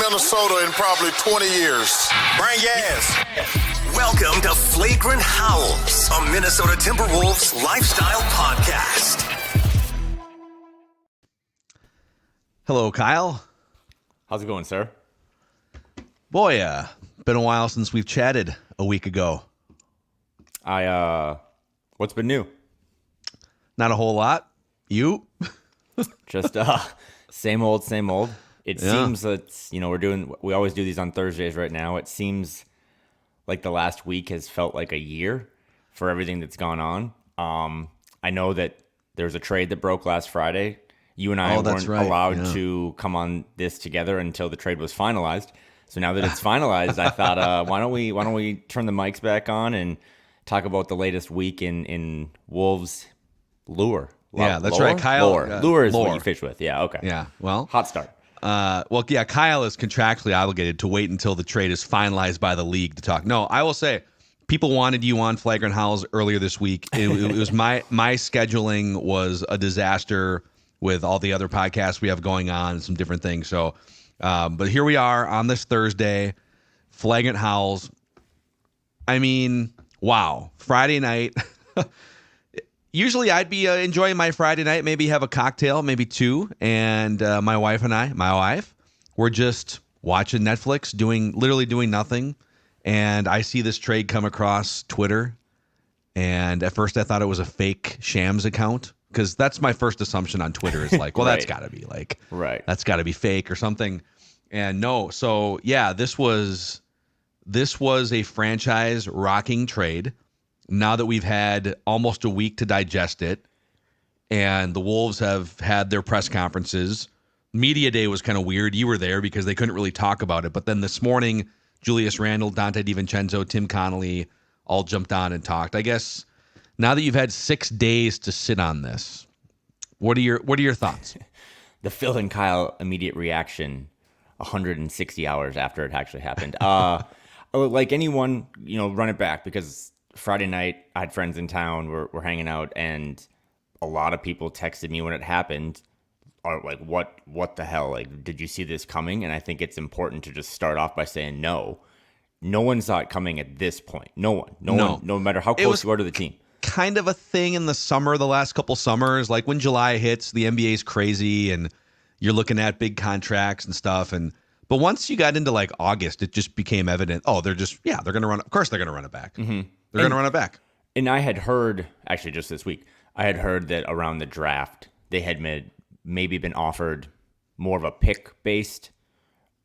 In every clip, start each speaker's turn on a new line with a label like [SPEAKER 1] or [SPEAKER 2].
[SPEAKER 1] Minnesota in probably 20 years.
[SPEAKER 2] Bring gas. Welcome to Flagrant Howls, a Minnesota Timberwolves lifestyle podcast.
[SPEAKER 3] Hello, Kyle.
[SPEAKER 4] How's it going, sir?
[SPEAKER 3] Boy, been a while since we've chatted a week ago.
[SPEAKER 4] What's been new?
[SPEAKER 3] Not a whole lot. You?
[SPEAKER 4] Just same old, same old. It seems that, we always do these on Thursdays right now. It seems like the last week has felt like a year for everything that's gone on. I know that there's a trade that broke last Friday. You and I weren't allowed to come on this together until the trade was finalized. So now that it's finalized, I thought, why don't we turn the mics back on and talk about the latest week in Wolves lure?
[SPEAKER 3] Yeah, that's right. Kyle,
[SPEAKER 4] lure is what you fish with. Yeah, okay.
[SPEAKER 3] Yeah, well,
[SPEAKER 4] hot start.
[SPEAKER 3] Kyle is contractually obligated to wait until the trade is finalized by the league to talk. No, I will say, people wanted you on Flagrant Howls earlier this week. It was my scheduling was a disaster with all the other podcasts we have going on and some different things. So, but here we are on this Thursday, Flagrant Howls. I mean, wow, Friday night. Usually I'd be enjoying my Friday night, maybe have a cocktail, maybe two, and my wife, we're just watching Netflix, literally doing nothing, and I see this trade come across Twitter, and at first I thought it was a fake Shams account, because that's my first assumption on Twitter is like, well,
[SPEAKER 4] Right.
[SPEAKER 3] That's got to be like,
[SPEAKER 4] Right.
[SPEAKER 3] That's got to be fake or something, and no, so yeah, this was a franchise rocking trade. Now that we've had almost a week to digest it, and the Wolves have had their press conferences, media day was kind of weird. You were there because they couldn't really talk about it. But then this morning, Julius Randle, DiVincenzo, Tim Connolly all jumped on and talked. I guess now that you've had 6 days to sit on this, what are your thoughts?
[SPEAKER 4] The Phil and Kyle immediate reaction 160 hours after it actually happened. Like anyone, run it back, because Friday night, I had friends in town, we're hanging out, and a lot of people texted me when it happened, are like, what the hell? Like, did you see this coming? And I think it's important to just start off by saying no. No one saw it coming at this point. No one, no matter how close you are to the team.
[SPEAKER 3] Kind of a thing in the summer, the last couple summers, like when July hits, the NBA's crazy, and you're looking at big contracts and stuff, but once you got into like August, it just became evident, they're going to run, of course they're going to run it back. Mm-hmm. They're going to run it back.
[SPEAKER 4] And I had heard, actually just this week, that around the draft, they had maybe been offered more of a pick-based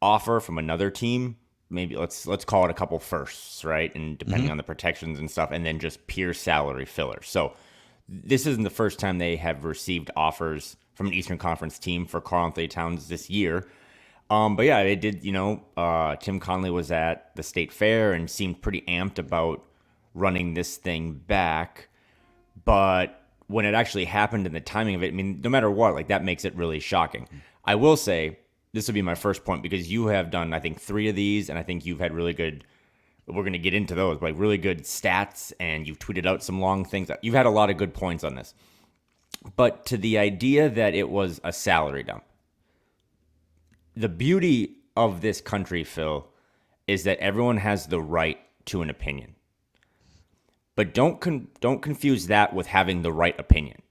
[SPEAKER 4] offer from another team. Maybe let's call it a couple firsts, right? And depending on the protections and stuff, and then just pure salary filler. So this isn't the first time they have received offers from an Eastern Conference team for Karl-Anthony Towns this year. But yeah, they did, Tim Connolly was at the state fair and seemed pretty amped about running this thing back. But when it actually happened and the timing of it, I mean, no matter what, like, that makes it really shocking. I will say, this will be my first point, because you have done, I think, 3 of these, and I think you've had really good, we're going to get into those, like really good stats, and you've tweeted out some long things. You've had a lot of good points on this. But to the idea that it was a salary dump, the beauty of this country, Phil, is that everyone has the right to an opinion. But don't confuse that with having the right opinion.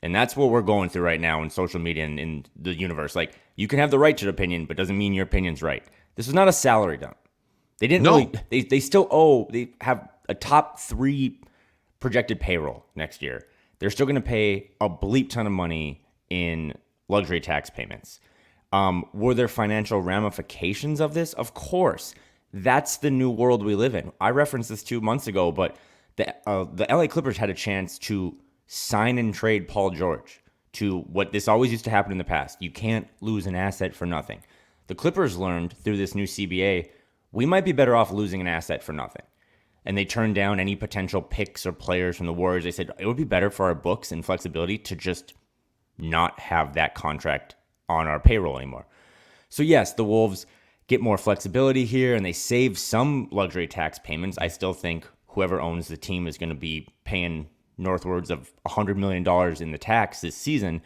[SPEAKER 4] And that's what we're going through right now in social media and in the universe. Like, you can have the right to an opinion, but doesn't mean your opinion's right. This is not a salary dump. They didn't really, they still they have a top 3 projected payroll next year. They're still going to pay a bleep ton of money in luxury tax payments. Were there financial ramifications of this? Of course. That's the new world we live in. I referenced this 2 months ago, but the LA Clippers had a chance to sign and trade Paul George to what this always used to happen in the past. You can't lose an asset for nothing. The Clippers learned through this new CBA, we might be better off losing an asset for nothing. And they turned down any potential picks or players from the Warriors. They said it would be better for our books and flexibility to just not have that contract on our payroll anymore. So yes, the Wolves get more flexibility here and they save some luxury tax payments. I still think whoever owns the team is going to be paying northwards of $100 million in the tax this season,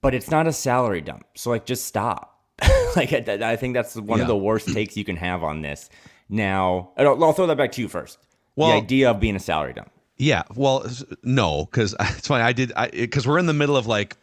[SPEAKER 4] but it's not a salary dump. So just stop. I think that's one of the worst takes you can have on this. Now, I'll throw that back to you first.
[SPEAKER 3] Well,
[SPEAKER 4] the idea of being a salary dump.
[SPEAKER 3] Yeah, well, no, because it's funny. Because we're in the middle of like,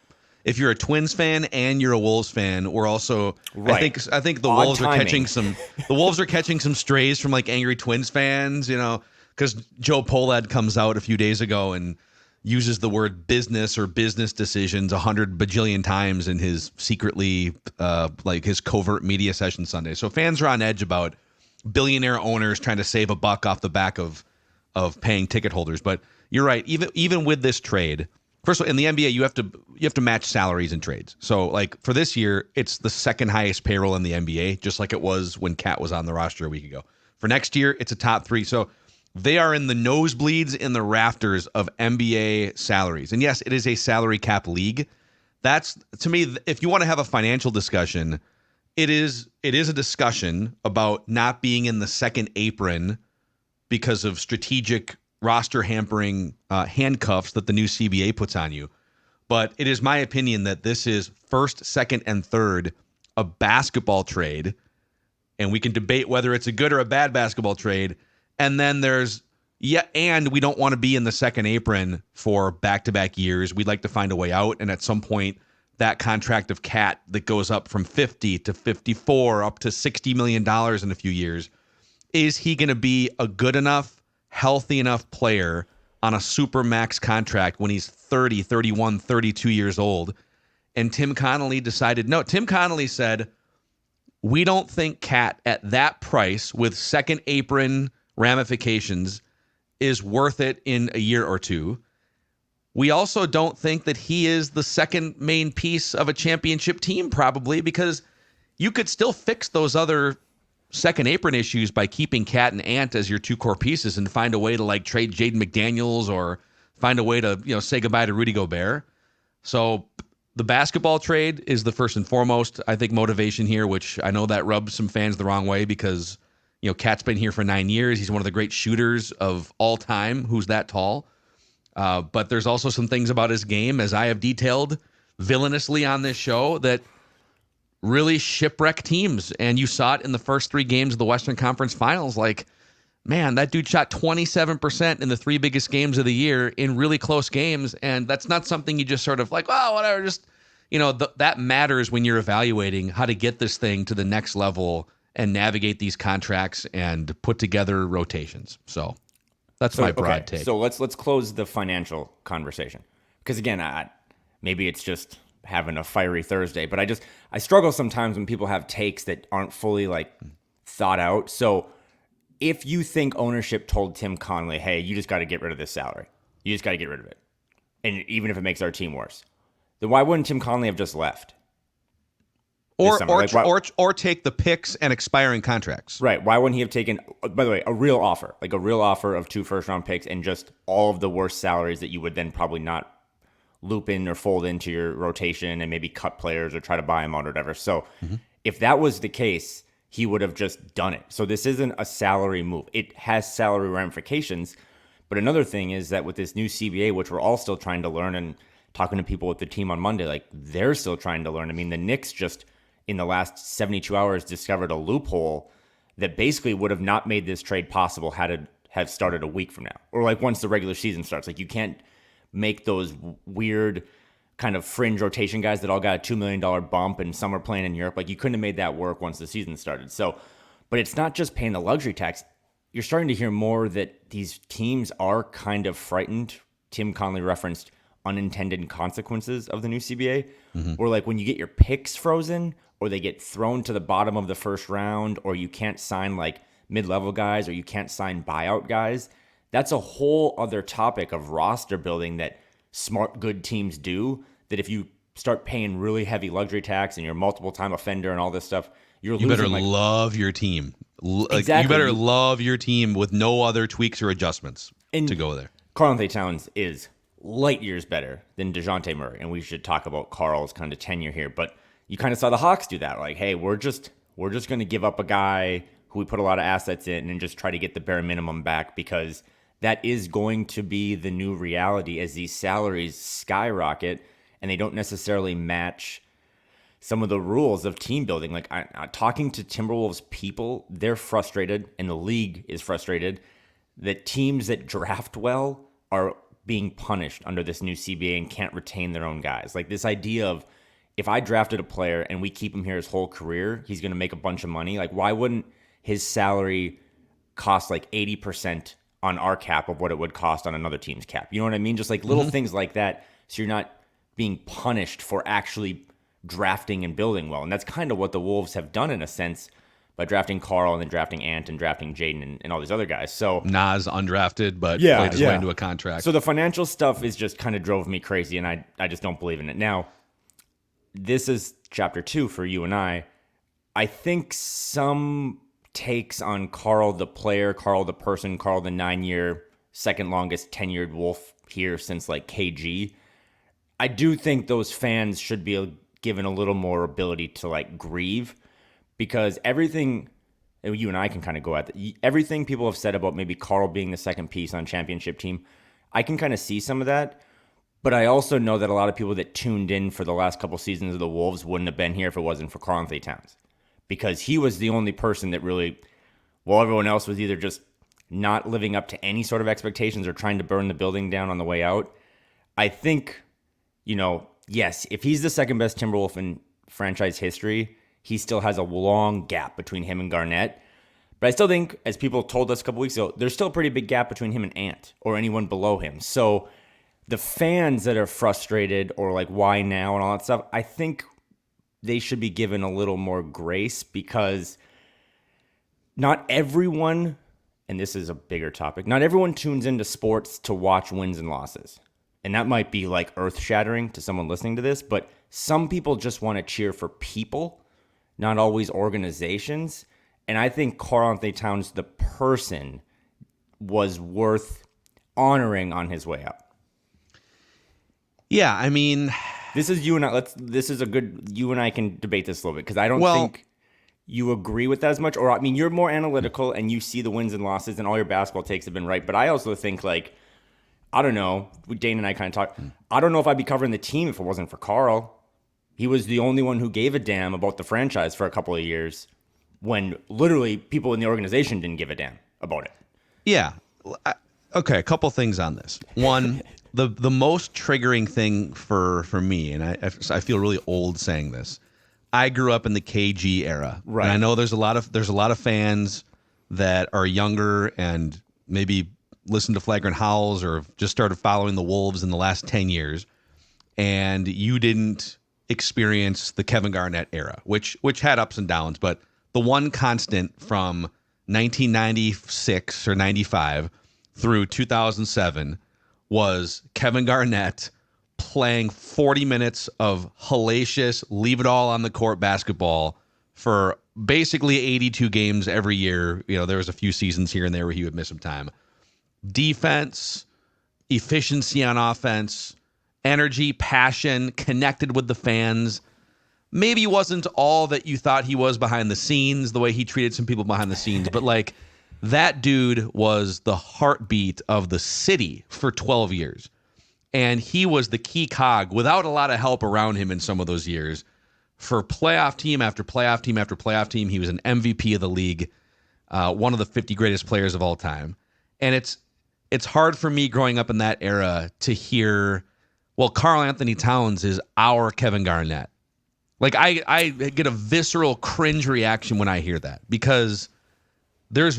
[SPEAKER 3] if you're a Twins fan and you're a Wolves fan, we're also.
[SPEAKER 4] Right.
[SPEAKER 3] I think the
[SPEAKER 4] Odd
[SPEAKER 3] Wolves
[SPEAKER 4] timing.
[SPEAKER 3] are catching some. The Wolves are catching some strays from like angry Twins fans, because Joe Polad comes out a few days ago and uses the word business or business decisions 100 bajillion times in his secretly like his covert media session Sunday. So fans are on edge about billionaire owners trying to save a buck off the back of paying ticket holders. But you're right. Even with this trade, first of all, in the NBA, you have to match salaries in trades. So like for this year, it's the second highest payroll in the NBA, just like it was when Cat was on the roster a week ago. For next year, it's a top 3. So they are in the nosebleeds, in the rafters of NBA salaries. And yes, it is a salary cap league. That's, to me, if you want to have a financial discussion, it is a discussion about not being in the second apron because of strategic roster hampering handcuffs that the new CBA puts on you. But it is my opinion that this is first, second, and third a basketball trade, and we can debate whether it's a good or a bad basketball trade. And then and we don't want to be in the second apron for back-to-back years. We'd like to find a way out, and at some point, that contract of Cat that goes up from 50 to 54 up to $60 million in a few years, is he going to be a good enough, healthy enough player on a super max contract when he's 30, 31, 32 years old? And Tim Connolly decided, no. Tim Connolly said, we don't think Cat at that price with second apron ramifications is worth it in a year or two. We also don't think that he is the second main piece of a championship team, probably, because you could still fix those other second apron issues by keeping Cat and Ant as your 2 core pieces and find a way to like trade Jaden McDaniels or find a way to, say goodbye to Rudy Gobert. So the basketball trade is the first and foremost, I think, motivation here, which I know that rubs some fans the wrong way because, Cat's been here for 9 years. He's one of the great shooters of all time. Who's that tall? But there's also some things about his game, as I have detailed villainously on this show, that really shipwreck teams. And you saw it in the first 3 games of the Western Conference Finals. Like, man, that dude shot 27% in the 3 biggest games of the year in really close games. And that's not something you just sort of like, oh, whatever, just, that matters when you're evaluating how to get this thing to the next level and navigate these contracts and put together rotations. So that's my broad take.
[SPEAKER 4] So let's close the financial conversation. Because again, maybe it's just having a fiery Thursday, but I struggle sometimes when people have takes that aren't fully like thought out. So if you think ownership told Tim Connolly, hey, you just got to get rid of this salary. You just got to get rid of it. And even if it makes our team worse, then why wouldn't Tim Connolly have just left?
[SPEAKER 3] Or take the picks and expiring contracts.
[SPEAKER 4] Right. Why wouldn't he have taken, by the way, a real offer of 2 first-round picks and just all of the worst salaries that you would then probably not loop in or fold into your rotation and maybe cut players or try to buy them out or whatever. So if that was the case, he would have just done it. So this isn't a salary move. It has salary ramifications. But another thing is that with this new CBA, which we're all still trying to learn, and talking to people with the team on Monday, like they're still trying to learn. I mean, the Knicks just in the last 72 hours discovered a loophole that basically would have not made this trade possible had it have started a week from now, or like once the regular season starts. Like you can't make those weird kind of fringe rotation guys that all got a $2 million bump and some are playing in Europe. Like you couldn't have made that work once the season started. So, but it's not just paying the luxury tax. You're starting to hear more that these teams are kind of frightened. Tim Connolly referenced unintended consequences of the new CBA, or like when you get your picks frozen or they get thrown to the bottom of the first round, or you can't sign like mid-level guys, or you can't sign buyout guys. That's a whole other topic of roster building that smart, good teams do, that if you start paying really heavy luxury tax and you're a multiple-time offender and all this stuff, you
[SPEAKER 3] better love your team.
[SPEAKER 4] Exactly.
[SPEAKER 3] You better love your team with no other tweaks or adjustments to go there.
[SPEAKER 4] Karl-Anthony Towns is light years better than DeJounte Murray, and we should talk about Karl's kind of tenure here. But you kind of saw the Hawks do that. Like, hey, we're just going to give up a guy who we put a lot of assets in and just try to get the bare minimum back, because that is going to be the new reality as these salaries skyrocket and they don't necessarily match some of the rules of team building. Like talking to Timberwolves people, they're frustrated, and the league is frustrated that teams that draft well are being punished under this new CBA and can't retain their own guys. Like this idea of, if I drafted a player and we keep him here his whole career, he's going to make a bunch of money. Like, why wouldn't his salary cost like 80% on our cap of what it would cost on another team's cap? You know what I mean? Just like little things like that. So you're not being punished for actually drafting and building well. And that's kind of what the Wolves have done in a sense by drafting Karl and then drafting Ant and drafting Jaden and all these other guys. So
[SPEAKER 3] Naz undrafted, but played his way into a contract.
[SPEAKER 4] So the financial stuff is just kind of drove me crazy, and I just don't believe in it. Now, this is chapter 2 for you and I. I think some takes on Karl the player, Karl the person, Karl the 9-year, second longest tenured Wolf here since like KG. I do think those fans should be given a little more ability to like grieve, because everything, you and I can kind of go at everything people have said about maybe Karl being the second piece on championship team. I can kind of see some of that. But I also know that a lot of people that tuned in for the last couple seasons of the Wolves wouldn't have been here if it wasn't for Karl-Anthony Towns, because he was the only person that really, well, everyone else was either just not living up to any sort of expectations or trying to burn the building down on the way out. I think, yes, if he's the second best Timberwolf in franchise history, he still has a long gap between him and Garnett. But I still think, as people told us a couple weeks ago, there's still a pretty big gap between him and Ant or anyone below him. So the fans that are frustrated or like, why now and all that stuff, I think they should be given a little more grace, because not everyone, and this is a bigger topic, not everyone tunes into sports to watch wins and losses. And that might be like earth-shattering to someone listening to this, but some people just want to cheer for people, not always organizations. And I think Karl-Anthony Towns, the person, was worth honoring on his way out.
[SPEAKER 3] Yeah, I mean,
[SPEAKER 4] this is you and I. This is a good. You and I can debate this a little bit, because I don't think you agree with that as much. Or I mean, you're more analytical and you see the wins and losses, and all your basketball takes have been right. But I also think, like, I don't know. Dane and I kind of talked. I don't know if I'd be covering the team if it wasn't for Karl. He was the only one who gave a damn about the franchise for a couple of years, when literally people in the organization didn't give a damn about it.
[SPEAKER 3] Yeah. Okay, a couple things on this. One, the most triggering thing for me, and I feel really old saying this, I grew up in the KG era.
[SPEAKER 4] Right.
[SPEAKER 3] And I know there's a lot of fans that are younger and maybe listen to Flagrant Howls or just started following the Wolves in the last 10 years, and you didn't experience the Kevin Garnett era, which had ups and downs, but the one constant from 1996 or 95 through 2007 was Kevin Garnett playing 40 minutes of hellacious, leave it all on the court basketball for basically 82 games every year. There was a few seasons here and there where he would miss some time. Defense, efficiency on offense, energy, passion, connected with the fans. Maybe he wasn't all that you thought he was behind the scenes, the way he treated some people behind the scenes, but like, that dude was the heartbeat of the city for 12 years. And he was the key cog, without a lot of help around him in some of those years, for playoff team after playoff team after playoff team. He was an MVP of the league, one of the 50 greatest players of all time. And it's hard for me growing up in that era to hear, well, Karl-Anthony Towns is our Kevin Garnett. Like, I get a visceral cringe reaction when I hear that, because there's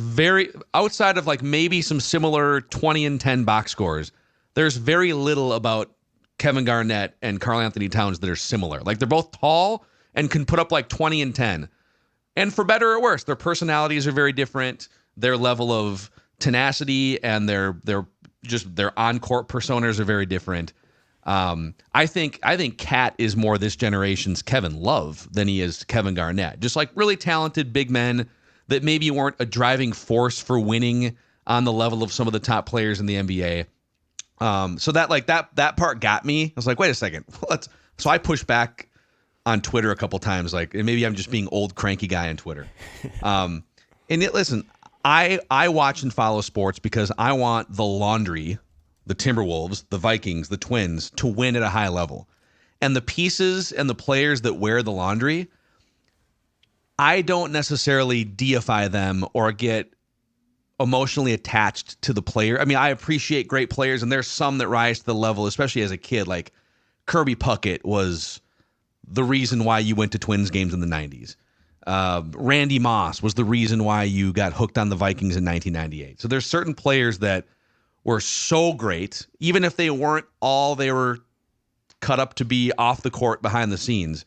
[SPEAKER 3] outside of like maybe some similar 20 and 10 box scores, there's very little about Kevin Garnett and Karl-Anthony Towns that are similar. Like, they're both tall and can put up like 20 and 10. And for better or worse, their personalities are very different. Their level of tenacity and their on-court personas are very different. I think Cat is more this generation's Kevin Love than he is Kevin Garnett. Just like really talented big men that maybe weren't a driving force for winning on the level of some of the top players in the NBA. So that part got me. I was like, wait a second. So I pushed back on Twitter a couple times, like, and maybe I'm just being old cranky guy on Twitter. Listen, I watch and follow sports because I want the laundry, the Timberwolves, the Vikings, the Twins, to win at a high level. and the pieces and the players that wear the laundry, I don't necessarily deify them or get emotionally attached to the player. I mean, I appreciate great players, and there's some that rise to the level, especially as a kid. Like Kirby Puckett was the reason why you went to Twins games in the 90s. Randy Moss was the reason why you got hooked on the Vikings in 1998. So there's certain players that were so great, even if they weren't all they were cut up to be off the court behind the scenes,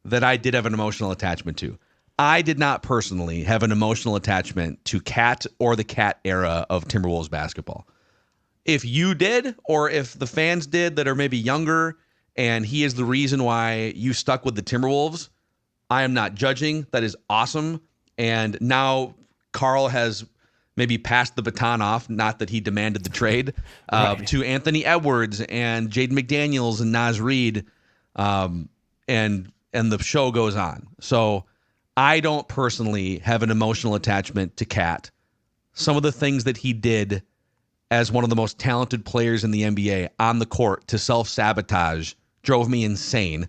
[SPEAKER 3] that I did have an emotional attachment to. I did not personally have an emotional attachment to Cat or the Cat era of Timberwolves basketball. If you did, or if the fans did that are maybe younger, and he is the reason why you stuck with the Timberwolves, I am not judging. That is awesome. And now Karl has maybe passed the baton off, not that he demanded the trade, to Anthony Edwards and Jaden McDaniels and Naz Reed, and the show goes on. So I don't personally have an emotional attachment to Cat. Some of the things that he did as one of the most talented players in the NBA on the court to self-sabotage drove me insane,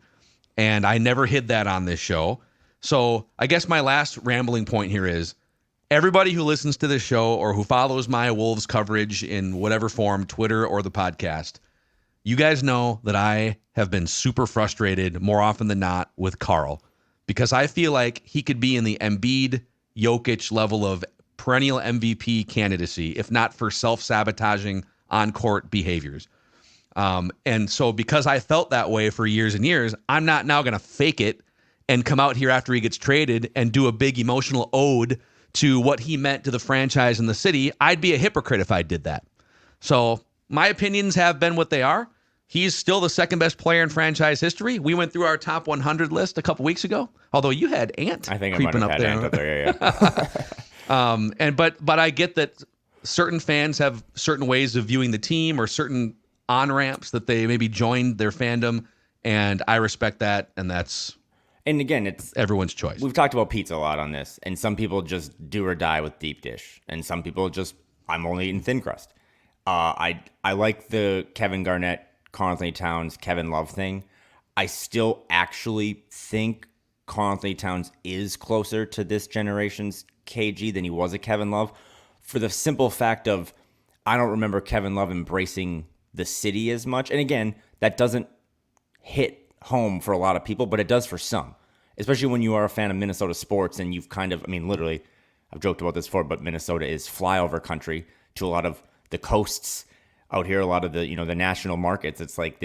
[SPEAKER 3] and I never hid that on this show. So I guess my last rambling point here is, everybody who listens to this show or who follows my Wolves coverage in whatever form, Twitter or the podcast, you guys know that I have been super frustrated more often than not with Karl, because I feel like he could be in the Embiid, Jokic level of perennial MVP candidacy, if not for self-sabotaging on-court behaviors. And so because I felt that way for years and years, I'm not now going to fake it and come out here after he gets traded and do a big emotional ode to what he meant to the franchise and the city. I'd be a hypocrite if I did that. So my opinions have been what they are. He's still the second best player in franchise history. We went through our top 100 list a couple weeks ago, although you had Ant creeping up there. Ant up there, yeah. But I get that certain fans have certain ways of viewing the team or certain on-ramps that they maybe joined their fandom, and I respect that, and that's it's everyone's choice.
[SPEAKER 4] We've talked about pizza a lot on this, and some people just do or die with deep dish, and some people just, I'm only eating thin crust. I like the Kevin Garnett, Karl-Anthony Towns, Kevin Love thing. I still actually think Karl-Anthony Towns is closer to this generation's KG than he was a Kevin Love, for the simple fact of I don't remember Kevin Love embracing the city as much. And again, that doesn't hit home for a lot of people, but it does for some, especially when you are a fan of Minnesota sports and you've kind of, I mean, literally, I've joked about this before, but Minnesota is flyover country to a lot of the coasts out here, a lot of the, the national markets. It's like,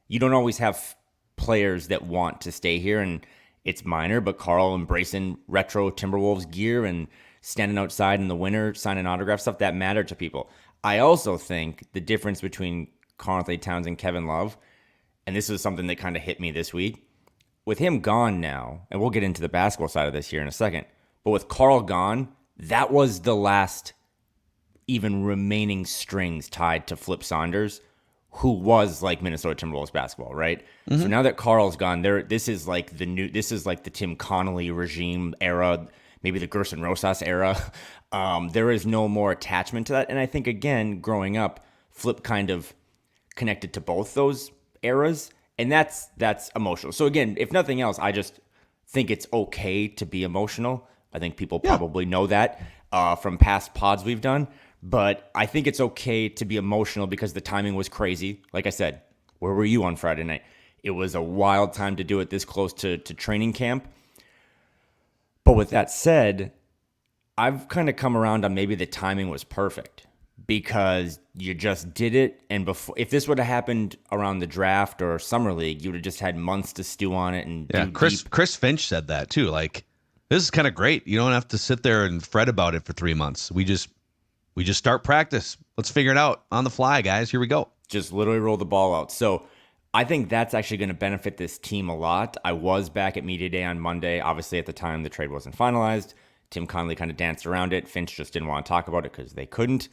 [SPEAKER 4] you don't always have players that want to stay here, and it's minor, but Karl embracing retro Timberwolves gear and standing outside in the winter, signing autograph stuff, that mattered to people. I also think the difference between Karl-Anthony Towns and Kevin Love, and this is something that kind of hit me this week, with him gone now, and we'll get into the basketball side of this here in a second, but with Karl gone, that was the last even remaining strings tied to Flip Saunders, who was like Minnesota Timberwolves basketball, right? Mm-hmm. So now that Karl's gone, this is like the Tim Connolly regime era, maybe the Gerson Rosas era. There is no more attachment to that. And I think, again, growing up, Flip kind of connected to both those eras, and that's emotional. So again, if nothing else, I just think it's okay to be emotional. I think people probably know that from past pods we've done. But I think it's okay to be emotional because the timing was crazy. Like I said, where were you on Friday night? It was a wild time to do it this close to training camp. But with that said, I've kind of come around on maybe the timing was perfect because you just did it. And if this would have happened around the draft or summer league, you would have just had months to stew on it. And
[SPEAKER 3] Chris Finch said that too. Like, this is kind of great. You don't have to sit there and fret about it for 3 months. We just start practice. Let's figure it out on the fly, guys. Here we go.
[SPEAKER 4] Just literally roll the ball out. So I think that's actually going to benefit this team a lot. I was back at Media Day on Monday. Obviously, at the time, the trade wasn't finalized. Tim Connolly kind of danced around it. Finch just didn't want to talk about it because they couldn't.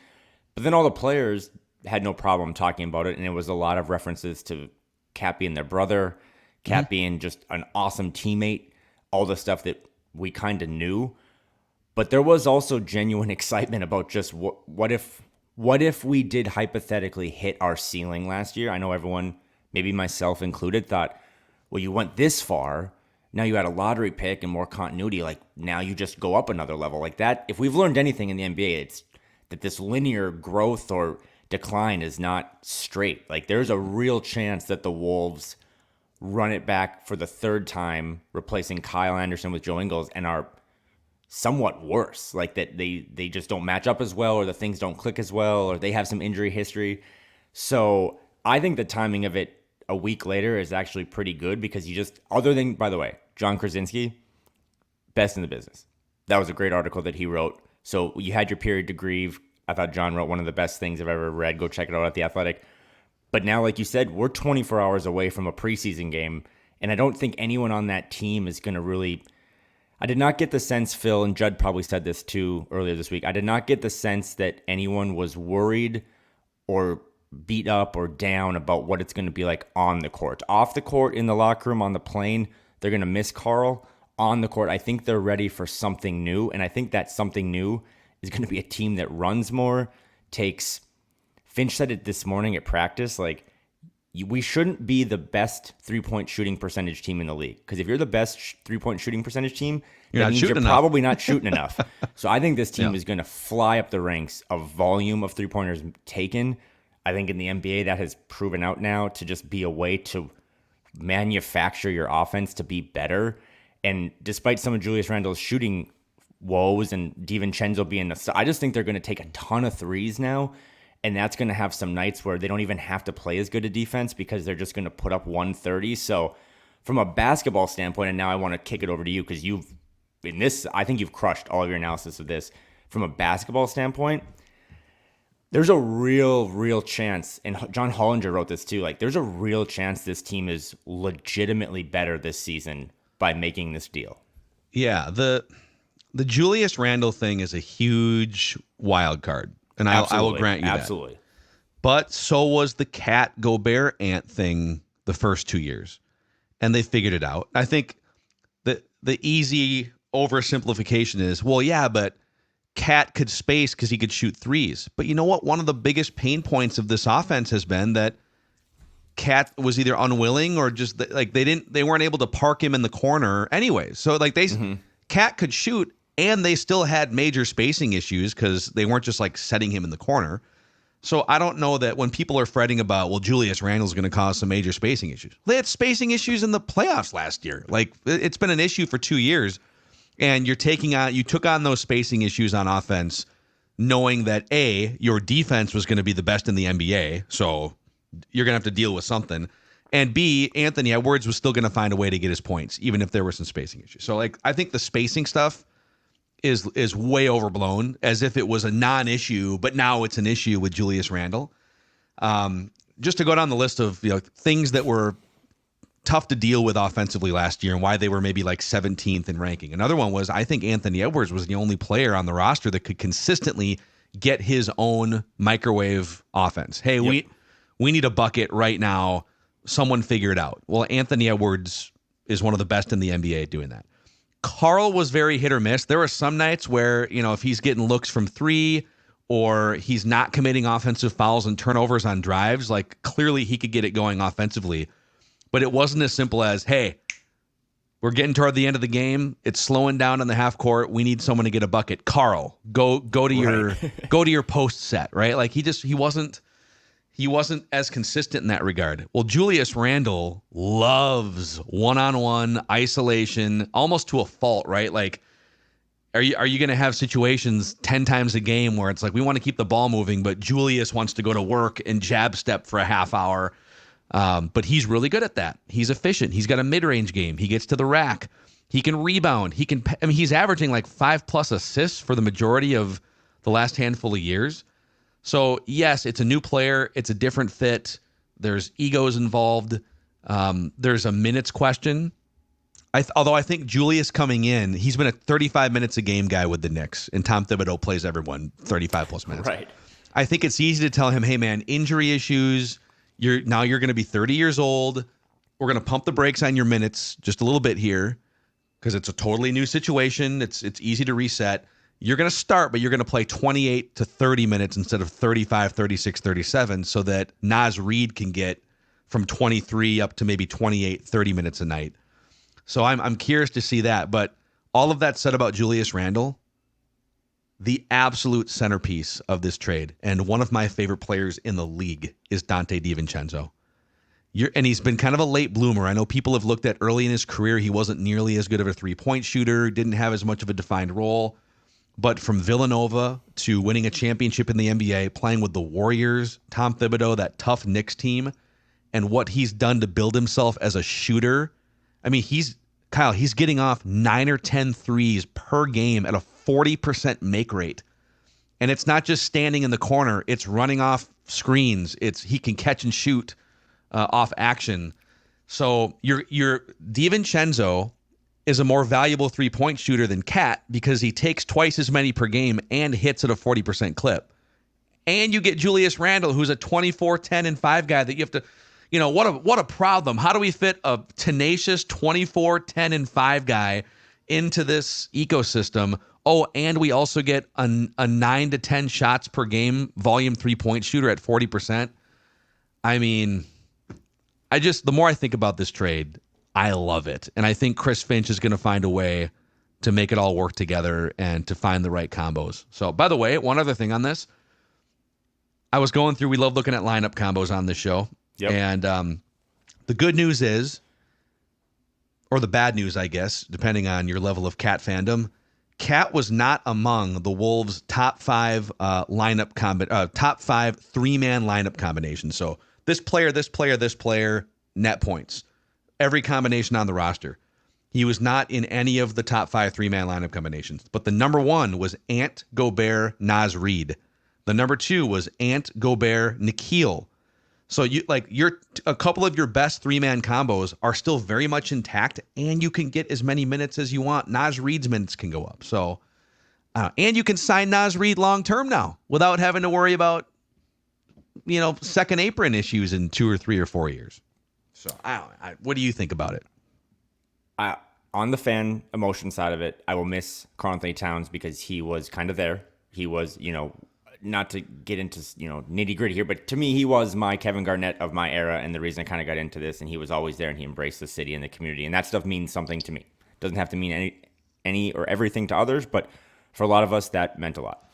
[SPEAKER 4] But then all the players had no problem talking about it, and it was a lot of references to Cat being their brother, Cat being just an awesome teammate, all the stuff that we kind of knew. But there was also genuine excitement about just what if we did hypothetically hit our ceiling last year. I know everyone maybe myself included, thought, well, you went this far. Now you had a lottery pick and more continuity. Like, now you just go up another level. Like that, if we've learned anything in the NBA, it's that this linear growth or decline is not straight. Like, there's a real chance that the Wolves run it back for the third time, replacing Kyle Anderson with Joe Ingles, and are somewhat worse. Like, that they just don't match up as well, or the things don't click as well, or they have some injury history. So I think the timing of it a week later is actually pretty good, because you just, other than, by the way, John Krasinski, best in the business. That was a great article that he wrote. So you had your period to grieve. I thought John wrote one of the best things I've ever read. Go check it out at The Athletic. But now, like you said, we're 24 hours away from a preseason game, and I don't think anyone on that team is going to really... I did not get the sense, Phil, and Judd probably said this too earlier this week, I did not get the sense that anyone was worried or beat up or down about what it's going to be like on the court. Off the court, in the locker room, on the plane, they're going to miss Karl. On the court, I think they're ready for something new, and I think that something new is going to be a team that runs more, takes... Finch said it this morning at practice, like, we shouldn't be the best three-point shooting percentage team in the league. Because if you're the best three-point shooting percentage team, that means you're probably not shooting enough. So I think this team is going to fly up the ranks of volume of three-pointers taken. I think in the NBA that has proven out now to just be a way to manufacture your offense to be better. And despite some of Julius Randle's shooting woes and DiVincenzo being I just think they're going to take a ton of threes now. And that's going to have some nights where they don't even have to play as good a defense, because they're just going to put up 130. So from a basketball standpoint, and now I want to kick it over to you, because I think you've crushed all of your analysis of this. From a basketball standpoint, there's a real chance, and John Hollinger wrote this too, like, there's a real chance this team is legitimately better this season by making this deal.
[SPEAKER 3] Yeah, the Julius Randle thing is a huge wild card. And I will grant you that.
[SPEAKER 4] Absolutely.
[SPEAKER 3] But so was the Cat Gobert Ant thing the first 2 years. And they figured it out. I think the easy oversimplification is, well, yeah, but Cat could space because he could shoot threes. But you know what? One of the biggest pain points of this offense has been that Cat was either unwilling or just like they weren't able to park him in the corner anyway. So like Cat could shoot, and they still had major spacing issues because they weren't just like setting him in the corner. So I don't know that when people are fretting about, well, Julius Randle's going to cause some major spacing issues. They had spacing issues in the playoffs last year. Like, it's been an issue for 2 years, and you took on those spacing issues on offense, knowing that A, your defense was going to be the best in the NBA, so you're going to have to deal with something. And B, Anthony Edwards was still going to find a way to get his points, even if there were some spacing issues. So like, I think the spacing stuff is way overblown, as if it was a non-issue, but now it's an issue with Julius Randle. Just to go down the list of things that were tough to deal with offensively last year and why they were maybe like 17th in ranking. Another one was, I think Anthony Edwards was the only player on the roster that could consistently get his own microwave offense. Hey, we need a bucket right now. Someone figure it out. Well, Anthony Edwards is one of the best in the NBA at doing that. Karl was very hit or miss. There were some nights where, if he's getting looks from three or he's not committing offensive fouls and turnovers on drives, like, clearly he could get it going offensively. But it wasn't as simple as, hey, we're getting toward the end of the game. It's slowing down on the half court. We need someone to get a bucket. Karl, go to your post set, right? Like, he wasn't as consistent in that regard. Well, Julius Randle loves one-on-one isolation, almost to a fault, right? Like, are you going to have situations 10 times a game where it's like, we want to keep the ball moving, but Julius wants to go to work and jab step for a half hour. But he's really good at that. He's efficient. He's got a mid-range game. He gets to the rack. He can rebound. He's averaging like 5+ assists for the majority of the last handful of years. So, yes, it's a new player. It's a different fit. There's egos involved. There's a minutes question. Although I think Julius coming in, he's been a 35 minutes a game guy with the Knicks, and Tom Thibodeau plays everyone 35+ minutes.
[SPEAKER 4] Right.
[SPEAKER 3] I think it's easy to tell him, hey, man, injury issues. You're going to be 30 years old. We're going to pump the brakes on your minutes just a little bit here because it's a totally new situation. It's easy to reset. You're going to start, but you're going to play 28 to 30 minutes instead of 35, 36, 37 so that Naz Reed can get from 23 up to maybe 28, 30 minutes a night. So I'm curious to see that. But all of that said about Julius Randle, the absolute centerpiece of this trade, and one of my favorite players in the league, is Donte DiVincenzo. And he's been kind of a late bloomer. I know people have looked at early in his career, he wasn't nearly as good of a three-point shooter, didn't have as much of a defined role. But from Villanova to winning a championship in the NBA, playing with the Warriors, Tom Thibodeau, that tough Knicks team, and what he's done to build himself as a shooter. I mean, he's getting off 9 or 10 threes per game at a 40% make rate. And it's not just standing in the corner, it's running off screens. He can catch and shoot off action. So your DiVincenzo is a more valuable three-point shooter than Cat because he takes twice as many per game and hits at a 40% clip. And you get Julius Randle, who's a 24, 10, and 5 guy that you have to, what a problem. How do we fit a tenacious 24, 10, and 5 guy into this ecosystem? Oh, and we also get a 9 to 10 shots per game volume three-point shooter at 40%. I mean, the more I think about this trade, I love it. And I think Chris Finch is going to find a way to make it all work together and to find the right combos. So, by the way, one other thing on this. I was going through, we love looking at lineup combos on this show. Yep. And the good news is, or the bad news, I guess, depending on your level of Cat fandom, Cat was not among the Wolves' top 5 top 5 3-man lineup combinations. So this player, net points. Every combination on the roster. He was not in any of the top 5 3-man lineup combinations. But the number 1 was Ant, Gobert, Naz Reed. The number 2 was Ant, Gobert, Nikhil. So a couple of your best 3-man combos are still very much intact, and you can get as many minutes as you want. Naz Reed's minutes can go up. So, and you can sign Naz Reed long term now without having to worry about, second apron issues in 2 or 3 or 4 years. So, what do you think about it?
[SPEAKER 4] On the fan emotion side of it, I will miss Karl-Anthony Towns because he was kind of there. He was, not to get into, nitty gritty here, but to me, he was my Kevin Garnett of my era. And the reason I kind of got into this, and he was always there and he embraced the city and the community. And that stuff means something to me. Doesn't have to mean any or everything to others, but for a lot of us, that meant a lot.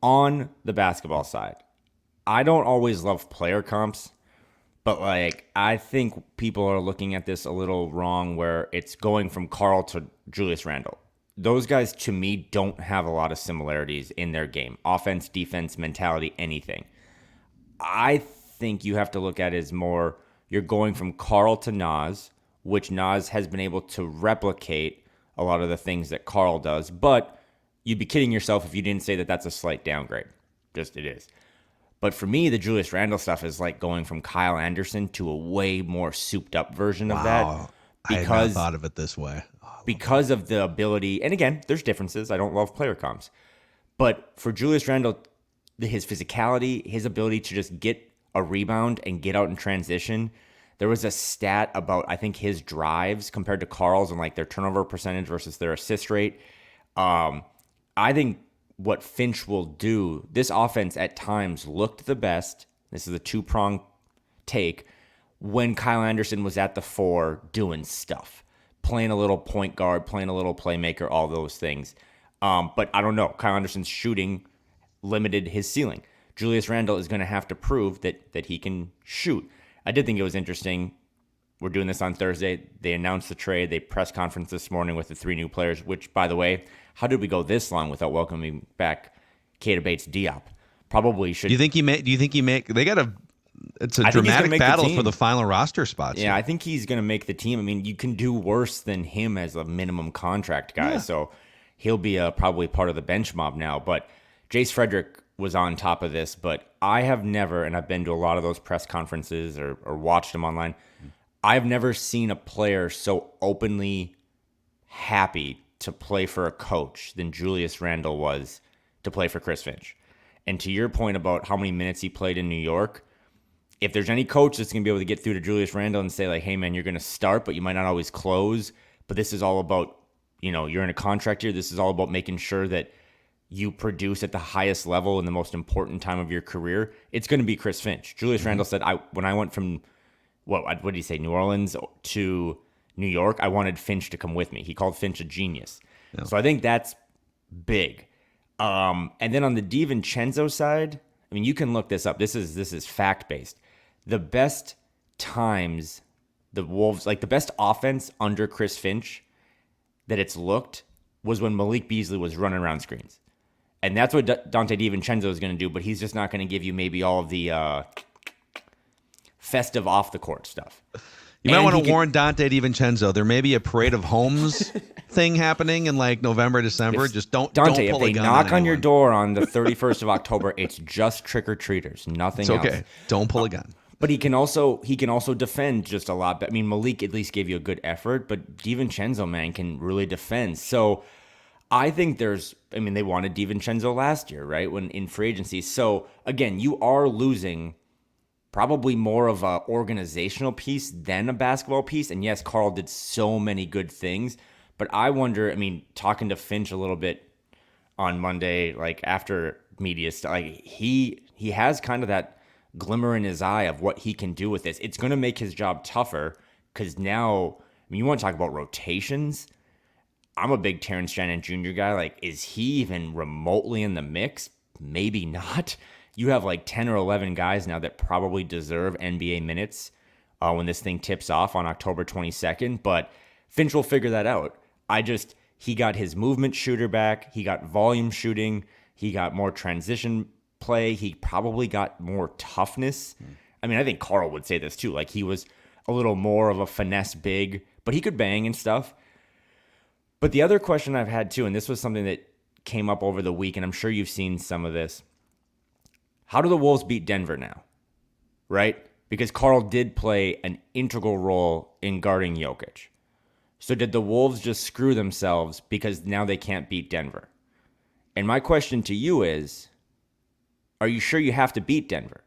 [SPEAKER 4] On the basketball side, I don't always love player comps, but I think people are looking at this a little wrong where it's going from Karl to Julius Randle. Those guys, to me, don't have a lot of similarities in their game. Offense, defense, mentality, anything. I think you have to look at it as more, you're going from Karl to Naz, which Naz has been able to replicate a lot of the things that Karl does, but you'd be kidding yourself if you didn't say that that's a slight downgrade. Just it is. But for me, the Julius Randle stuff is like going from Kyle Anderson to a way more souped-up version of that.
[SPEAKER 3] Because I had not thought of it this way.
[SPEAKER 4] Because of the ability, and again, there's differences. I don't love player comps. But for Julius Randle, his physicality, his ability to just get a rebound and get out in transition. There was a stat about, I think, his drives compared to Karl's and their turnover percentage versus their assist rate. I think what Finch will do, this offense at times looked the best. This is a 2-prong take. When Kyle Anderson was at the 4 doing stuff. Playing a little point guard, playing a little playmaker, all those things. But I don't know. Kyle Anderson's shooting limited his ceiling. Julius Randle is going to have to prove that he can shoot. I did think it was interesting. We're doing this on Thursday. They announced the trade. They press conference this morning with the 3 new players, which, by the way, how did we go this long without welcoming back Keita Bates-Diop? Probably should.
[SPEAKER 3] Do you think he make? They got a. It's a dramatic battle for the final roster spots.
[SPEAKER 4] Yeah, I think he's going to make the team. I mean, you can do worse than him as a minimum contract guy. Yeah. So he'll be probably part of the bench mob now. But Jace Frederick was on top of this. But I have never, and I've been to a lot of those press conferences or watched them online, I've never seen a player so openly happy to play for a coach than Julius Randle was to play for Chris Finch. And to your point about how many minutes he played in New York, if there's any coach that's going to be able to get through to Julius Randle and say, hey, man, you're going to start, but you might not always close. But this is all about, you're in a contract here. This is all about making sure that you produce at the highest level in the most important time of your career. It's going to be Chris Finch. Julius Randle said, when I went from what did he say, New Orleans to New York, I wanted Finch to come with me. He called Finch a genius. Yeah. So I think that's big. And then on the DiVincenzo side, I mean, you can look this up. This is fact-based. The best times the Wolves, like the best offense under Chris Finch that it's looked was when Malik Beasley was running around screens. And that's what Dante DiVincenzo is going to do, but he's just not going to give you maybe all of the festive off-the-court stuff.
[SPEAKER 3] You might want to warn Dante DiVincenzo. There may be a parade of homes thing happening in like November, December. Just don't pull
[SPEAKER 4] Dante, if they knock on your door on the 31st of October, it's just trick-or-treaters, nothing else. It's okay.
[SPEAKER 3] Don't pull a gun.
[SPEAKER 4] But he can also defend just a lot. I mean, Malik at least gave you a good effort, but DiVincenzo, man, can really defend. So I think they wanted DiVincenzo last year, right, when in free agency. So, again, you are losing probably more of a organizational piece than a basketball piece. And yes, Karl did so many good things. But I wonder, I mean, talking to Finch a little bit on Monday, like after media stuff, like he has kind of that glimmer in his eye of what he can do with this. It's going to make his job tougher because now, I mean, you want to talk about rotations. I'm a big Terrence Shannon Jr. guy. Like, is he even remotely in the mix? Maybe not. You have like 10 or 11 guys now that probably deserve NBA minutes when this thing tips off on October 22nd. But Finch will figure that out. He got his movement shooter back. He got volume shooting. He got more transition play. He probably got more toughness. I mean, I think Karl would say this too. Like, he was a little more of a finesse big, but he could bang and stuff. But the other question I've had too, and this was something that came up over the week, and I'm sure you've seen some of this. How do the Wolves beat Denver now? Right? Because Karl did play an integral role in guarding Jokic. So did the Wolves just screw themselves because now they can't beat Denver? And my question to you is, are you sure you have to beat Denver?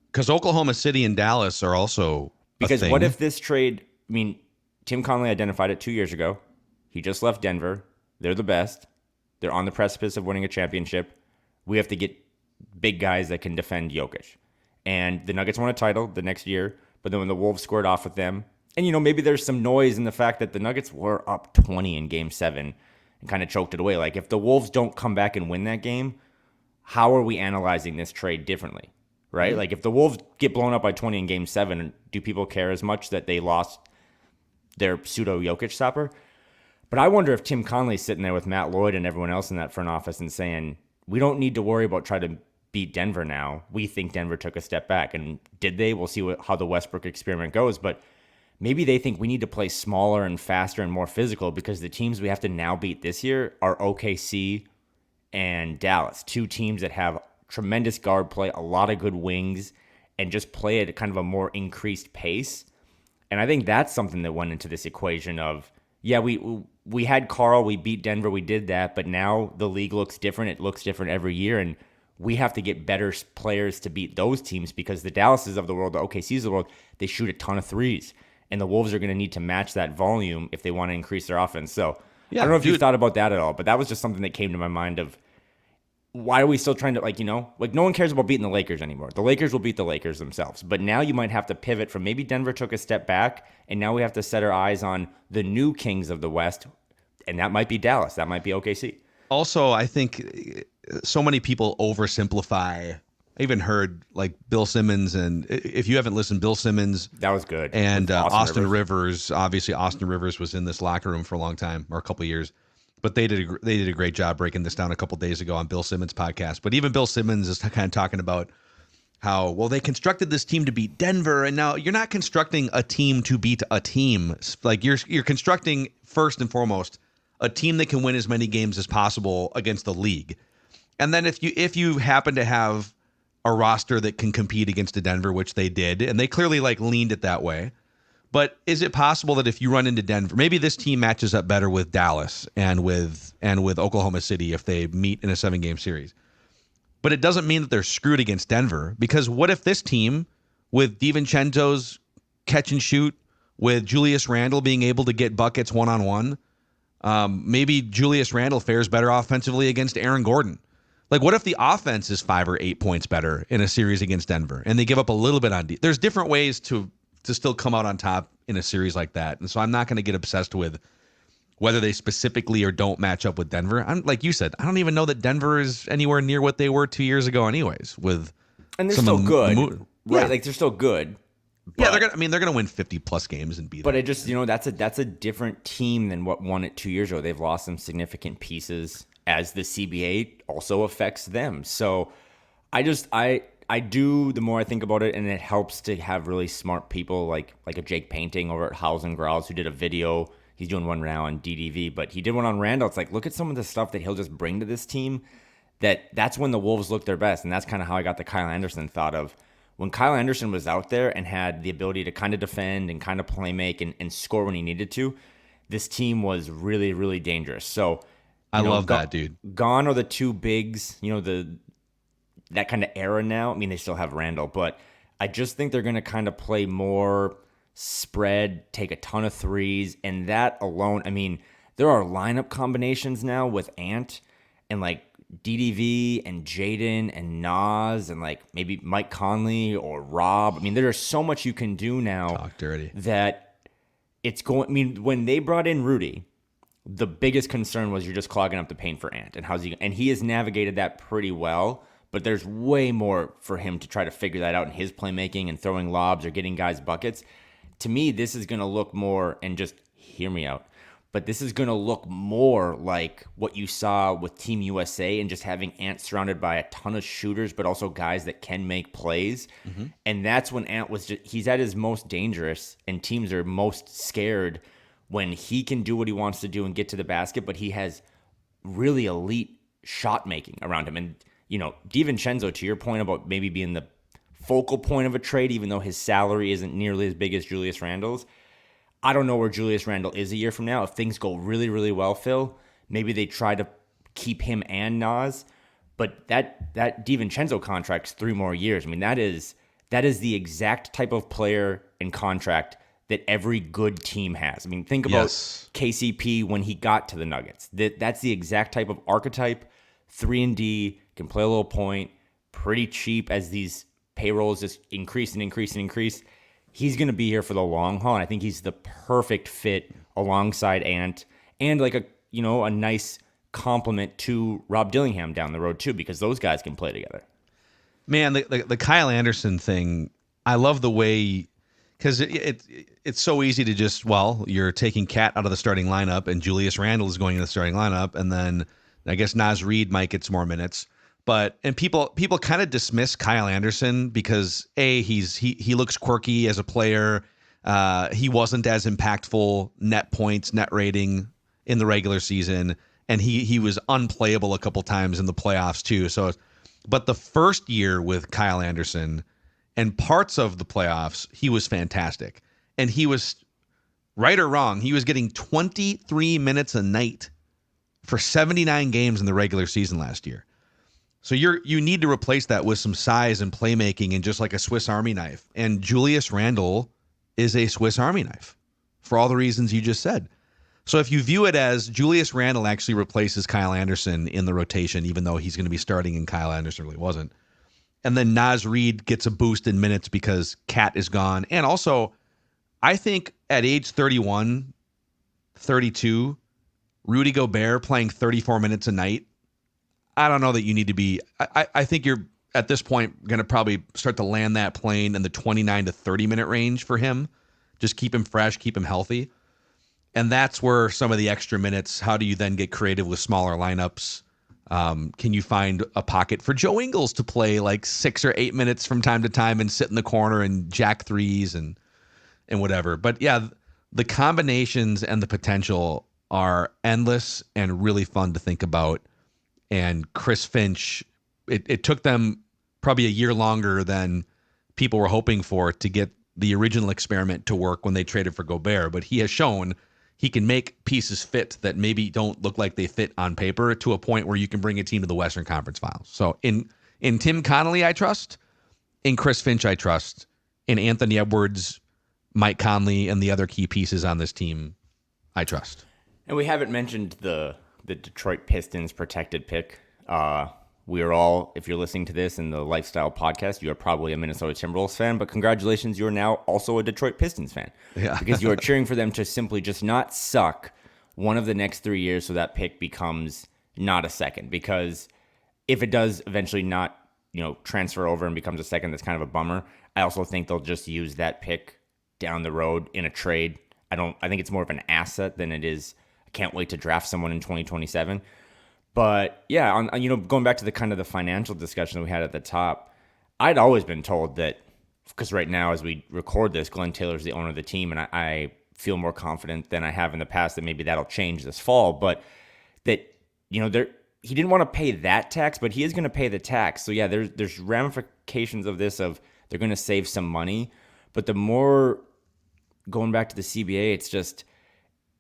[SPEAKER 3] Because Oklahoma City and Dallas are also
[SPEAKER 4] Because what if this trade, I mean, Tim Connelly identified it 2 years ago. He just left Denver. They're the best. They're on the precipice of winning a championship. We have to get big guys that can defend Jokic. And the Nuggets won a title the next year, but then when the Wolves squared off with them, and, you know, maybe there's some noise in the fact that the Nuggets were up 20 in Game 7 and kind of choked it away. Like, if the Wolves don't come back and win that game, how are we analyzing this trade differently, right? Mm-hmm. Like, if the Wolves get blown up by 20 in Game 7, do people care as much that they lost their pseudo-Jokic stopper? But I wonder if Tim Connelly's sitting there with Matt Lloyd and everyone else in that front office and saying, we don't need to worry about trying to beat Denver now. We think Denver took a step back. And did they? We'll see how the Westbrook experiment goes. But maybe they think we need to play smaller and faster and more physical because the teams we have to now beat this year are OKC and Dallas, two teams that have tremendous guard play, a lot of good wings, and just play at kind of a more increased pace. And I think that's something that went into this equation of, yeah, we had Karl, we beat Denver, we did that, but now the league looks different. It looks different every year, and we have to get better players to beat those teams because the Dallases of the world, the OKCs of the world, they shoot a ton of threes, and the Wolves are going to need to match that volume if they want to increase their offense. So I don't know if you thought about that at all, but that was just something that came to my mind of why are we still trying to, like, you know, like no one cares about beating the Lakers anymore. The Lakers will beat the Lakers themselves. But now you might have to pivot from maybe Denver took a step back, and now we have to set our eyes on the new kings of the West, and that might be Dallas. That might be OKC.
[SPEAKER 3] Also, I think so many people oversimplify. I even heard like Bill Simmons, and if you haven't listened, Bill Simmons.
[SPEAKER 4] That was good.
[SPEAKER 3] And Austin Rivers. Obviously, Austin Rivers was in this locker room for a long time, or a couple of years. But they did a great job breaking this down a couple of days ago on Bill Simmons' podcast. But even Bill Simmons is kind of talking about how, well, they constructed this team to beat Denver, and now you're not constructing a team to beat a team. Like you're constructing first and foremost a team that can win as many games as possible against the league. And then if you happen to have a roster that can compete against a Denver, which they did, and they clearly like leaned it that way. But is it possible that if you run into Denver, maybe this team matches up better with Dallas and with Oklahoma City if they meet in a 7-game series? But it doesn't mean that they're screwed against Denver, because what if this team with DiVincenzo's catch and shoot, with Julius Randle being able to get buckets one-on-one, maybe Julius Randle fares better offensively against Aaron Gordon? Like, what if the offense is 5 or 8 points better in a series against Denver and they give up a little bit on D? There's different ways to to still come out on top in a series like that. And so I'm not going to get obsessed with whether they specifically or don't match up with Denver. I'm like you said, I don't even know that Denver is anywhere near what they were 2 years ago anyways,
[SPEAKER 4] and they're still good. Right?
[SPEAKER 3] Yeah.
[SPEAKER 4] Like they're still good.
[SPEAKER 3] Yeah, they're gonna win 50+ games and beat.
[SPEAKER 4] But it just that's a different team than what won it 2 years ago. They've lost some significant pieces as the CBA also affects them. So I do, the more I think about it, and it helps to have really smart people like a Jake Painting over at Howls and Growls who did a video. He's doing one now on DDV, but he did one on Randle. It's like, look at some of the stuff that he'll just bring to this team. That's when the Wolves look their best, and that's kind of how I got the Kyle Anderson thought of. When Kyle Anderson was out there and had the ability to kind of defend and kind of play make and score when he needed to, this team was really, really dangerous. So
[SPEAKER 3] I love that, dude.
[SPEAKER 4] Gone are the two bigs, that kind of era now. I mean, they still have Randle, but I just think they're going to kind of play more spread, take a ton of threes, and that alone, I mean, there are lineup combinations now with Ant and like DDV and Jaden and Naz and like maybe Mike Conley or Rob. I mean, there's so much you can do now.
[SPEAKER 3] Talk dirty.
[SPEAKER 4] That it's going. I mean, when they brought in Rudy, the biggest concern was you're just clogging up the paint for Ant, and he has navigated that pretty well. But there's way more for him to try to figure that out in his playmaking and throwing lobs or getting guys buckets. To me, this is going to look more, and just hear me out, but this is going to look more like what you saw with Team USA and just having Ant surrounded by a ton of shooters, but also guys that can make plays. Mm-hmm. And that's when Ant he's at his most dangerous, and teams are most scared when he can do what he wants to do and get to the basket, but he has really elite shot making around him. And, DiVincenzo, to your point about maybe being the focal point of a trade, even though his salary isn't nearly as big as Julius Randle's, I don't know where Julius Randle is a year from now. If things go really, really well, Phil, maybe they try to keep him and Naz. But that DiVincenzo contract's 3 more years. I mean, that is the exact type of player and contract that every good team has. I mean, think about KCP when he got to the Nuggets. That's the exact type of archetype. 3-and-D, can play a little point, pretty cheap as these payrolls just increase and increase and increase. He's going to be here for the long haul, and I think he's the perfect fit alongside Ant and like a nice complement to Rob Dillingham down the road too, because those guys can play together.
[SPEAKER 3] Man, the Kyle Anderson thing, I love the way, because it's so easy to just, you're taking Cat out of the starting lineup and Julius Randle is going in the starting lineup, and then I guess Naz Reed might get some more minutes. And people kind of dismiss Kyle Anderson because he looks quirky as a player. He wasn't as impactful net points, net rating in the regular season, and he was unplayable a couple times in the playoffs too. But the first year with Kyle Anderson and parts of the playoffs, he was fantastic. And he was, right or wrong, he was getting 23 minutes a night for 79 games in the regular season last year. So you need to replace that with some size and playmaking and just like a Swiss Army knife. And Julius Randle is a Swiss Army knife for all the reasons you just said. So if you view it as Julius Randle actually replaces Kyle Anderson in the rotation, even though he's going to be starting and Kyle Anderson really wasn't. And then Naz Reed gets a boost in minutes because Cat is gone. And also, I think at age 31, 32, Rudy Gobert playing 34 minutes a night, I don't know that you need to be. I think you're at this point going to probably start to land that plane in the 29 to 30 minute range for him. Just keep him fresh, keep him healthy. And that's where some of the extra minutes, how do you then get creative with smaller lineups? Can you find a pocket for Joe Ingles to play like 6 or 8 minutes from time to time and sit in the corner and jack threes and whatever? But yeah, the combinations and the potential are endless and really fun to think about. And Chris Finch, it took them probably a year longer than people were hoping for to get the original experiment to work when they traded for Gobert. But he has shown he can make pieces fit that maybe don't look like they fit on paper to a point where you can bring a team to the Western Conference Finals. So in Tim Connolly, I trust. In Chris Finch, I trust. In Anthony Edwards, Mike Conley, and the other key pieces on this team, I trust.
[SPEAKER 4] And we haven't mentioned the Detroit Pistons protected pick. we are all, if you're listening to this in the Lifestyle podcast, you are probably a Minnesota Timberwolves fan, but congratulations, you are now also a Detroit Pistons fan.
[SPEAKER 3] Yeah.
[SPEAKER 4] Because you are cheering for them to simply just not suck one of the next 3 years so that pick becomes not a second. Because if it does eventually not, transfer over and becomes a second, that's kind of a bummer. I also think they'll just use that pick down the road in a trade. I think it's more of an asset than it is. I can't wait to draft someone in 2027. But yeah, going back to the financial discussion that we had at the top, I'd always been told that, because right now as we record this, Glenn Taylor's the owner of the team, and I feel more confident than I have in the past that maybe that'll change this fall. But that he didn't want to pay that tax, but he is going to pay the tax. So yeah, there's ramifications of this of they're going to save some money, but the more going back to the CBA, it's just.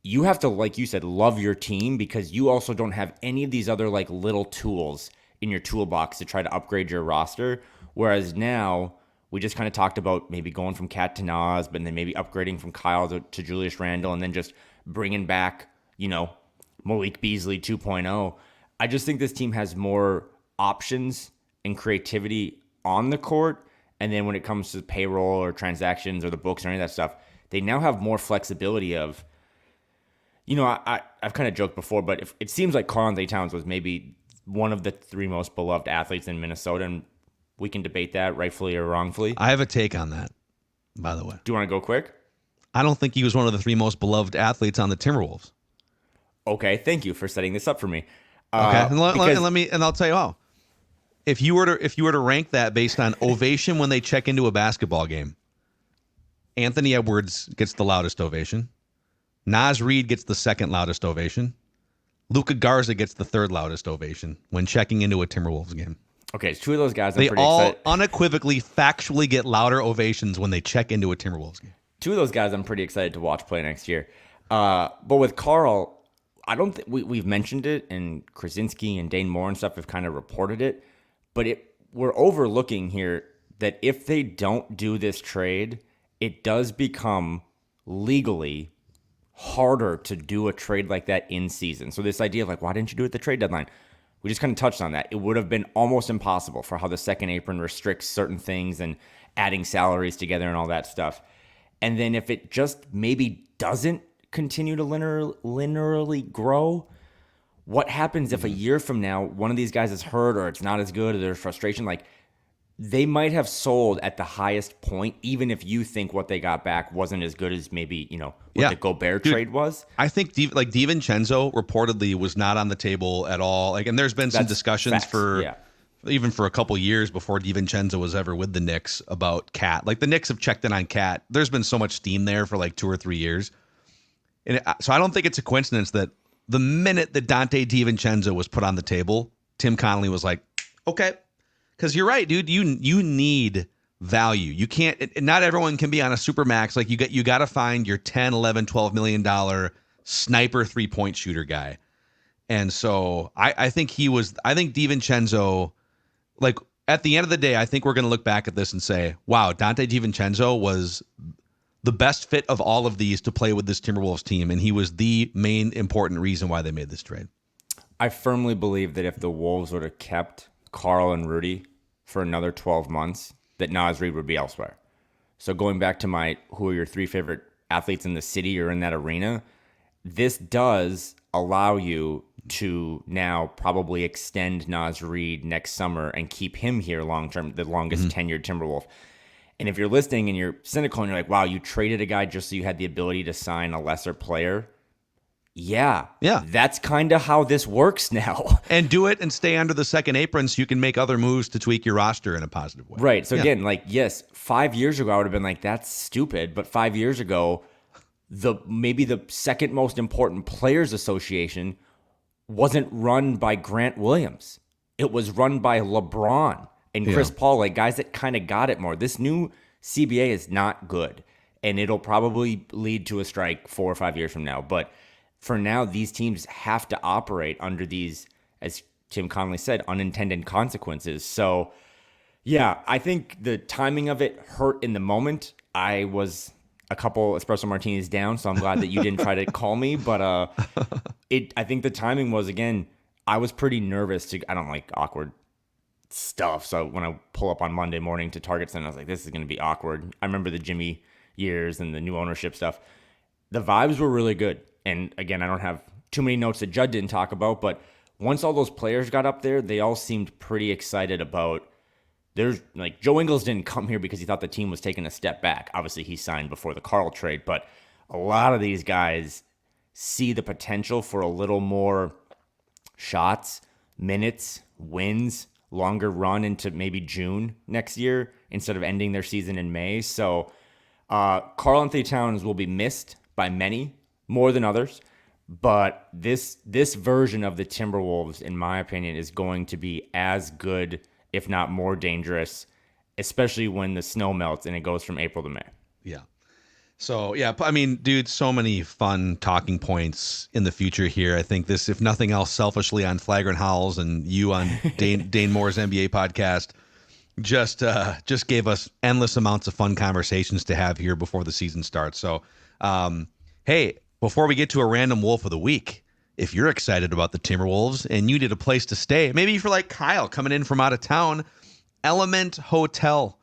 [SPEAKER 4] You have to, like you said, love your team because you also don't have any of these other little tools in your toolbox to try to upgrade your roster. Whereas now we just kind of talked about maybe going from Cat to Naz, but then maybe upgrading from Kyle to Julius Randle and then just bringing back, Malik Beasley 2.0. I just think this team has more options and creativity on the court. And then when it comes to payroll or transactions or the books or any of that stuff, they now have more flexibility of, I've kind of joked before, but if it seems like Karl-Anthony Towns was maybe one of the 3 most beloved athletes in Minnesota, and we can debate that rightfully or wrongfully.
[SPEAKER 3] I have a take on that, by the way.
[SPEAKER 4] Do you want to go quick?
[SPEAKER 3] I don't think he was one of the 3 most beloved athletes on the Timberwolves.
[SPEAKER 4] Okay, thank you for setting this up for me.
[SPEAKER 3] Okay, and I'll tell you how. If you were to rank that based on ovation when they check into a basketball game, Anthony Edwards gets the loudest ovation. Naz Reed gets the second loudest ovation. Luka Garza gets the third loudest ovation when checking into a Timberwolves game.
[SPEAKER 4] Okay, it's 2 of those guys
[SPEAKER 3] They all unequivocally, factually get louder ovations when they check into a Timberwolves game.
[SPEAKER 4] 2 of those guys I'm pretty excited to watch play next year. But with Karl, I don't think we've mentioned it, and Krasinski and Dane Moore and stuff have kind of reported it. But we're overlooking here that if they don't do this trade, it does become legally harder to do a trade like that in season. So this idea of why didn't you do it at the trade deadline? We just kind of touched on that. It would have been almost impossible for how the second apron restricts certain things and adding salaries together and all that stuff. And then if it just maybe doesn't continue to linearly grow, what happens if a year from now one of these guys is hurt or it's not as good or there's frustration? They might have sold at the highest point, even if you think what they got back wasn't as good as maybe, the Gobert trade was.
[SPEAKER 3] I think DiVincenzo reportedly was not on the table at all. And there's been some discussions even for a couple years before DiVincenzo was ever with the Knicks about Cat. The Knicks have checked in on Cat. There's been so much steam there for 2 or 3 years. And so I don't think it's a coincidence that the minute that Dante DiVincenzo was put on the table, Tim Connelly was like, okay. Because you're right, dude. You need value. You can't. Not everyone can be on a supermax. You got to find your 10, 11, 12 million dollar sniper 3-point shooter guy. And so I think DiVincenzo. At the end of the day, I think we're going to look back at this and say, wow, Dante DiVincenzo was the best fit of all of these to play with this Timberwolves team, and he was the main important reason why they made this trade.
[SPEAKER 4] I firmly believe that if the Wolves would have kept Karl and Rudy for another 12 months, that Naz Reed would be elsewhere. So going back to who are your 3 favorite athletes in the city or in that arena, this does allow you to now probably extend Naz Reed next summer and keep him here long-term, the longest tenured Timberwolf. And if you're listening and you're cynical and you're like, wow, you traded a guy just so you had the ability to sign a lesser player, Yeah. That's kind of how this works now.
[SPEAKER 3] And do it and stay under the second apron so you can make other moves to tweak your roster in a positive way.
[SPEAKER 4] Right. So again, yes, 5 years ago I would have been like, that's stupid. But 5 years ago, maybe the second most important players association wasn't run by Grant Williams. It was run by LeBron and Chris Paul, guys that kind of got it more. This new CBA is not good, and it'll probably lead to a strike 4 or 5 years from now. But for now, these teams have to operate under these, as Tim Connelly said, unintended consequences. So, yeah, I think the timing of it hurt in the moment. I was a couple espresso martinis down, so I'm glad that you didn't try to call me. But I think the timing was, again, I was pretty nervous. I don't like awkward stuff. So when I pull up on Monday morning to Target Center, I was like, this is going to be awkward. I remember the Jimmy years and the new ownership stuff. The vibes were really good. And again, I don't have too many notes that Judd didn't talk about, but once all those players got up there, they all seemed pretty excited about. There's like Joe Ingles didn't come here because he thought the team was taking a step back. Obviously, he signed before the Karl trade, but a lot of these guys see the potential for a little more shots, minutes, wins, longer run into maybe June next year instead of ending their season in May. So Karl-Anthony Towns will be missed by many, more than others. But this version of the Timberwolves, in my opinion, is going to be as good, if not more dangerous, especially when the snow melts and it goes from April to May.
[SPEAKER 3] Yeah. So, yeah, I mean, dude, so many fun talking points in the future here. I think this, if nothing else, selfishly on Flagrant Howls and you on Dane Moore's NBA podcast, just gave us endless amounts of fun conversations to have here before the season starts. So, hey, before we get to a random Wolf of the Week, if you're excited about the Timberwolves and you need a place to stay, maybe for like Kyle coming in from out of town, Element Hotel,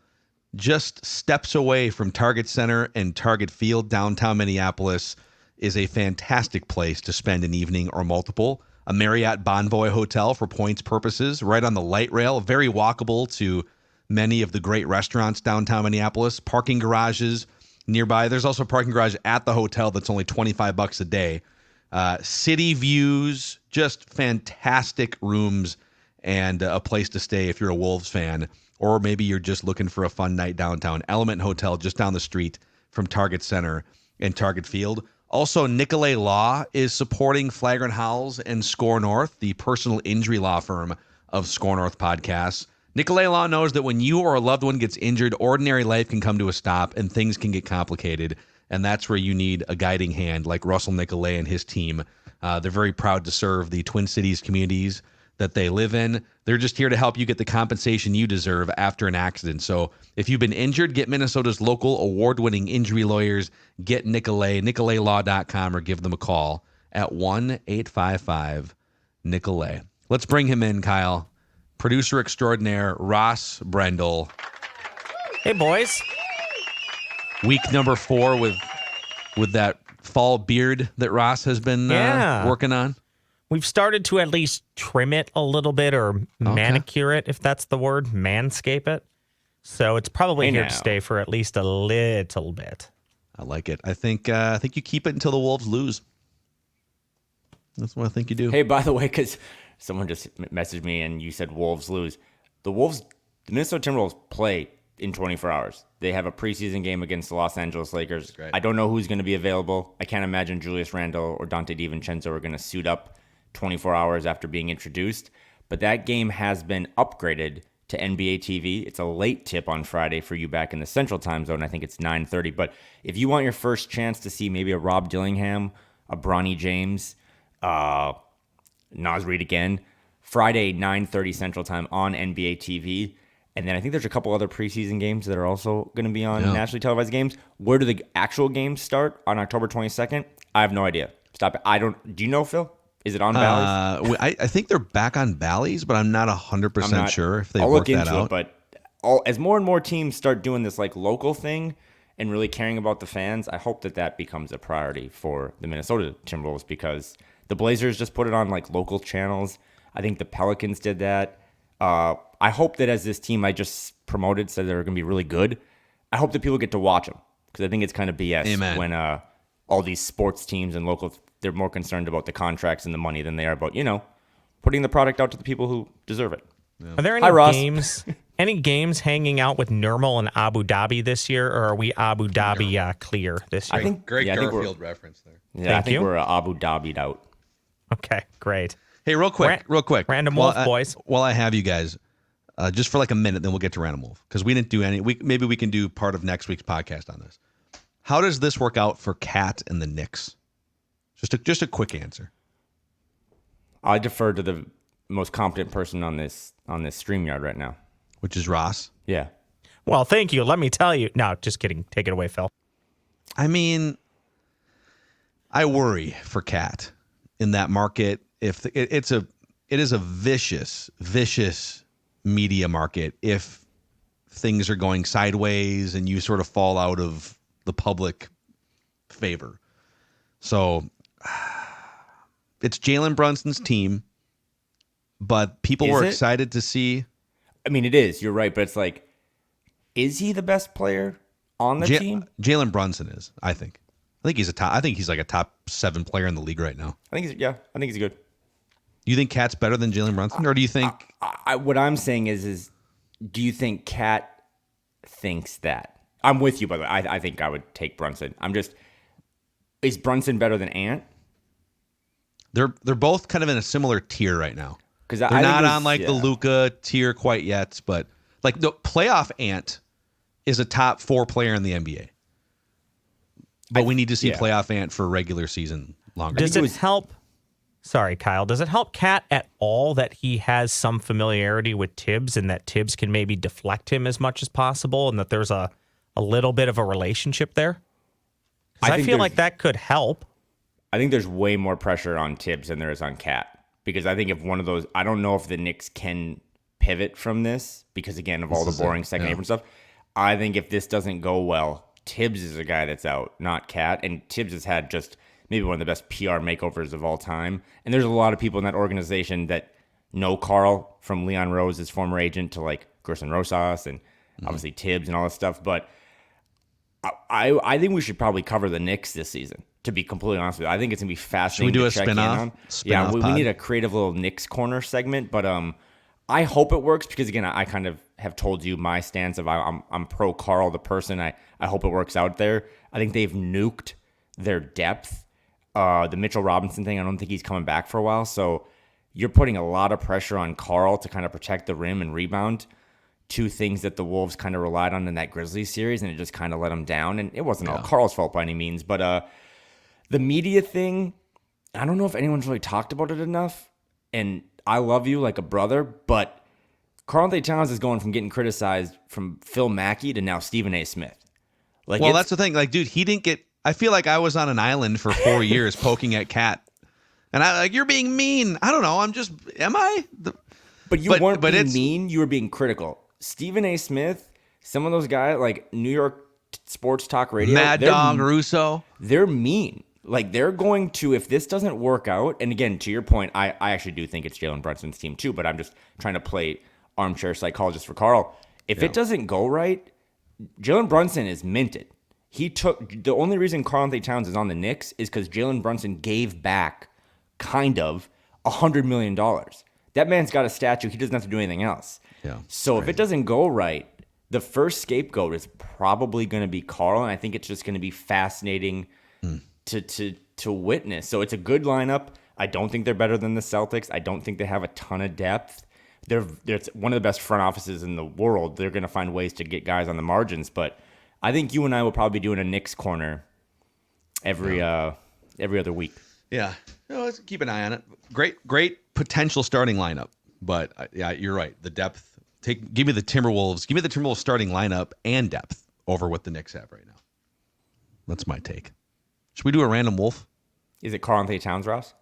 [SPEAKER 3] just steps away from Target Center and Target Field, downtown Minneapolis, is a fantastic place to spend an evening or multiple. A Marriott Bonvoy hotel for points purposes, right on the light rail, very walkable to many of the great restaurants downtown Minneapolis. Parking garages nearby. There's also a parking garage at the hotel that's only $25 a day. City views, just fantastic rooms and a place to stay if you're a Wolves fan. Or maybe you're just looking for a fun night downtown. Element Hotel just down the street from Target Center and Target Field. Also, Nicolay Law is supporting Flagrant Howls and Score North, the personal injury law firm of Score North podcasts. Nicolay Law knows that when you or a loved one gets injured, ordinary life can come to a stop and things can get complicated. And that's where you need a guiding hand like Russell Nicolay and his team. They're very proud to serve the Twin Cities communities that they live in. They're just here to help you get the compensation you deserve after an accident. So if you've been injured, get Minnesota's local award-winning injury lawyers. Get Nicolay, nicolaylaw.com, or give them a call at 1-855-NICOLAY. Let's bring him in, Kyle. Producer extraordinaire, Ross Brendel.
[SPEAKER 5] Hey, boys.
[SPEAKER 3] Week number 4 with that fall beard that Ross has been working on.
[SPEAKER 5] We've started to at least trim it a little bit or manicure it, if that's the word, manscape it. So it's probably here to stay for at least a little bit.
[SPEAKER 3] I like it. I think you keep it until the Wolves lose. That's what I think you do.
[SPEAKER 4] Hey, by the way, because someone just messaged me and you said Wolves lose. The Minnesota Timberwolves play in 24 hours. They have a preseason game against the Los Angeles Lakers. I don't know who's going to be available. I can't imagine Julius Randle or Dante DiVincenzo are going to suit up 24 hours after being introduced. But that game has been upgraded to NBA TV. It's a late tip on Friday for you back in the Central Time Zone. I think it's 9:30. But if you want your first chance to see maybe a Rob Dillingham, a Bronny James, Naz Reed again, Friday 9:30 Central Time on NBA TV. And then I think there's a couple other preseason games that are also going to be on nationally televised games. Where do the actual games start on October 22nd? I have no idea. Stop it. Do you know, Phil? Is it on Bally's?
[SPEAKER 3] I think they're back on Bally's, but I'm not 100% sure if they work that out.
[SPEAKER 4] But as more and more teams start doing this like local thing and really caring about the fans, I hope that becomes a priority for the Minnesota Timberwolves, because the Blazers just put it on like local channels. I think the Pelicans did that. I hope that as this team I just promoted said they're going to be really good, I hope that people get to watch them, because I think it's kind of BS when all these sports teams and local, they're more concerned about the contracts and the money than they are about, putting the product out to the people who deserve it.
[SPEAKER 5] Yeah. Are there any games hanging out with Nurmal and Abu Dhabi this year, or are we Abu Dhabi clear this year?
[SPEAKER 3] I think great Garfield reference there.
[SPEAKER 4] Yeah, I think we're Abu Dhabi'd out.
[SPEAKER 5] Okay, great.
[SPEAKER 3] Hey, real quick.
[SPEAKER 5] Random Wolf, boys.
[SPEAKER 3] While I have you guys, just for like a minute, then we'll get to Random Wolf, because we didn't do any. Maybe we can do part of next week's podcast on this. How does this work out for Cat and the Knicks? Just a quick answer.
[SPEAKER 4] I defer to the most competent person on this StreamYard right now,
[SPEAKER 3] which is Ross.
[SPEAKER 4] Yeah.
[SPEAKER 5] Well, thank you. Let me tell you. No, just kidding. Take it away, Phil.
[SPEAKER 3] I mean, I worry for Cat in that market. If it is a vicious media market if things are going sideways and you sort of fall out of the public favor. So it's Jalen Brunson's team, but people were excited to see.
[SPEAKER 4] I mean, it is. You're right, but it's like, is he the best player on the team?
[SPEAKER 3] Jalen Brunson is, I think. I think he's like a top 7 player in the league right now.
[SPEAKER 4] I think he's good.
[SPEAKER 3] Do you think Cat's better than Jalen Brunson, or do you think?
[SPEAKER 4] What I'm saying is, do you think Cat thinks that? I'm with you, by the way. I think I would take Brunson. Is Brunson better than Ant?
[SPEAKER 3] They're both kind of in a similar tier right now.
[SPEAKER 4] Because
[SPEAKER 3] they're not on like the Luka tier quite yet, but like the playoff Ant is a top 4 player in the NBA. But we need to see playoff Ant for regular season longer.
[SPEAKER 5] Does it help? Sorry, Kyle. Does it help Cat at all that he has some familiarity with Tibbs and that Tibbs can maybe deflect him as much as possible and that there's a little bit of a relationship there? I feel like that could help.
[SPEAKER 4] I think there's way more pressure on Tibbs than there is on Cat. Because I think if one of those, I don't know if the Knicks can pivot from this because, again, of all the boring second apron stuff. I think if this doesn't go well, Tibbs is a guy that's out, not Cat. And Tibbs has had just maybe one of the best PR makeovers of all time. And there's a lot of people in that organization that know Karl, from Leon Rose, his former agent, to like Gerson Rosas and obviously Tibbs and all this stuff. But I think we should probably cover the Knicks this season, to be completely honest with you. I think it's going to be fascinating.
[SPEAKER 3] Should we do
[SPEAKER 4] to
[SPEAKER 3] a
[SPEAKER 4] check
[SPEAKER 3] spin-off?
[SPEAKER 4] in on. Yeah, we need a creative little Knicks corner segment. But I hope it works because, again, I kind of have told you my stance of I'm pro Karl, the person. I hope it works out there. I think they've nuked their depth. The Mitchell Robinson thing, I don't think he's coming back for a while. So you're putting a lot of pressure on Karl to kind of protect the rim and rebound, 2 things that the Wolves kind of relied on in that Grizzlies series, and it just kind of let them down. And it wasn't all Karl's fault by any means. But the media thing, I don't know if anyone's really talked about it enough. And I love you like a brother, but Karl-Anthony Towns is going from getting criticized from Phil Mackey to now Stephen A. Smith. Like,
[SPEAKER 3] well, that's the thing. Like, dude, he didn't get. I feel like I was on an island for 4 years poking at Cat, and I like, you're being mean. I don't know. Am I?
[SPEAKER 4] But you weren't being mean. You were being critical. Stephen A. Smith, some of those guys like New York Sports Talk Radio,
[SPEAKER 3] Mad Dog Russo,
[SPEAKER 4] they're mean. Like, they're going to, if this doesn't work out, and again, to your point, I actually do think it's Jalen Brunson's team too, but I'm just trying to play armchair psychologist for Karl. If it doesn't go right, Jalen Brunson is minted. The only reason Karl-Anthony Towns is on the Knicks is because Jalen Brunson gave back kind of $100 million. That man's got a statue. He doesn't have to do anything else.
[SPEAKER 3] Yeah.
[SPEAKER 4] So if it doesn't go right, the first scapegoat is probably going to be Karl, and I think it's just going to be fascinating to witness. So it's a good lineup. I don't think they're better than the Celtics. I don't think they have a ton of depth. They're one of the best front offices in the world. They're going to find ways to get guys on the margins, but I think you and I will probably be doing a Knicks corner every other week.
[SPEAKER 3] Yeah. Let's keep an eye on it. Great potential starting lineup. But yeah, you're right. The depth. Give me the Timberwolves. Give me the Timberwolves starting lineup and depth over what the Knicks have right now. That's my take. Should we do a random wolf?
[SPEAKER 4] Is it Karl-Anthony Towns, Ross?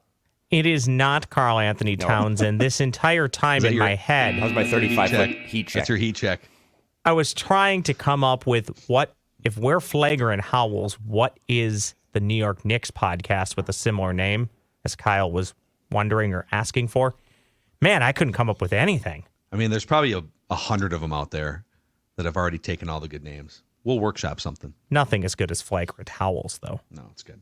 [SPEAKER 5] It is not Karl-Anthony Towns. And this entire time in my head,
[SPEAKER 4] that was my 35-foot heat check.
[SPEAKER 3] That's your heat check.
[SPEAKER 5] I was trying to come up with if we're Flagrant Howls, what is the New York Knicks podcast with a similar name, as Kyle was wondering or asking for. Man, I couldn't come up with anything.
[SPEAKER 3] I mean, there's probably 100 of them out there that have already taken all the good names. We'll workshop something.
[SPEAKER 5] Nothing as good as Flagrant Howls, though.
[SPEAKER 3] No, it's good.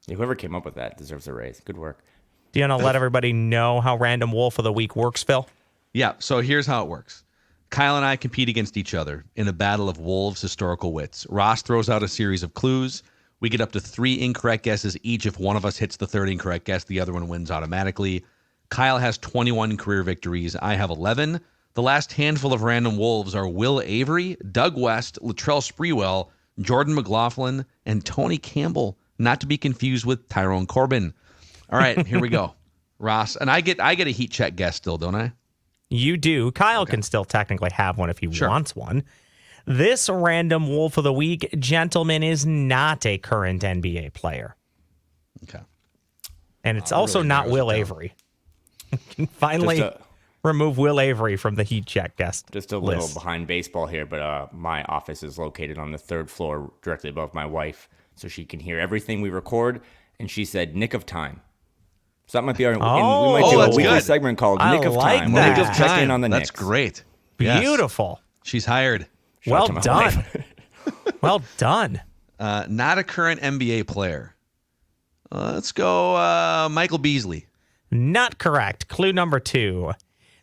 [SPEAKER 4] Yeah, whoever came up with that deserves a raise. Good work.
[SPEAKER 5] Do you want to let everybody know how Random Wolf of the Week works, Phil?
[SPEAKER 3] Yeah, so here's how it works. Kyle and I compete against each other in a battle of Wolves' historical wits. Ross throws out a series of clues. We get up to 3 incorrect guesses each. If one of us hits the third incorrect guess, the other one wins automatically. Kyle has 21 career victories. I have 11. The last handful of Random Wolves are Will Avery, Doug West, Latrell Sprewell, Jordan McLaughlin, and Tony Campbell, not to be confused with Tyrone Corbin. All right, here we go. Ross, and I get a heat check guess still, don't I?
[SPEAKER 5] You do. Kyle can still technically have one if he wants one. This Random Wolf of the Week, gentleman, is not a current NBA player.
[SPEAKER 3] Okay.
[SPEAKER 5] And it's also
[SPEAKER 3] really
[SPEAKER 5] not Will Avery. Finally. remove Will Avery from the heat check guest.
[SPEAKER 4] Just a little behind baseball here, but my office is located on the 3rd floor directly above my wife, so she can hear everything we record. And she said, "Nick of Time." So that might be our. We might do a
[SPEAKER 3] that's
[SPEAKER 4] weekly
[SPEAKER 3] good.
[SPEAKER 4] segment called
[SPEAKER 5] I
[SPEAKER 4] Nick of
[SPEAKER 5] like
[SPEAKER 4] Time.
[SPEAKER 5] that.
[SPEAKER 4] Where we just check in on the
[SPEAKER 3] That's
[SPEAKER 4] Knicks.
[SPEAKER 3] great. Yes.
[SPEAKER 5] Beautiful.
[SPEAKER 3] She's hired.
[SPEAKER 5] Well
[SPEAKER 4] to my
[SPEAKER 5] done.
[SPEAKER 4] wife.
[SPEAKER 5] Well done.
[SPEAKER 3] Not a current NBA player. Let's go Michael Beasley.
[SPEAKER 5] Not correct. Clue number 2.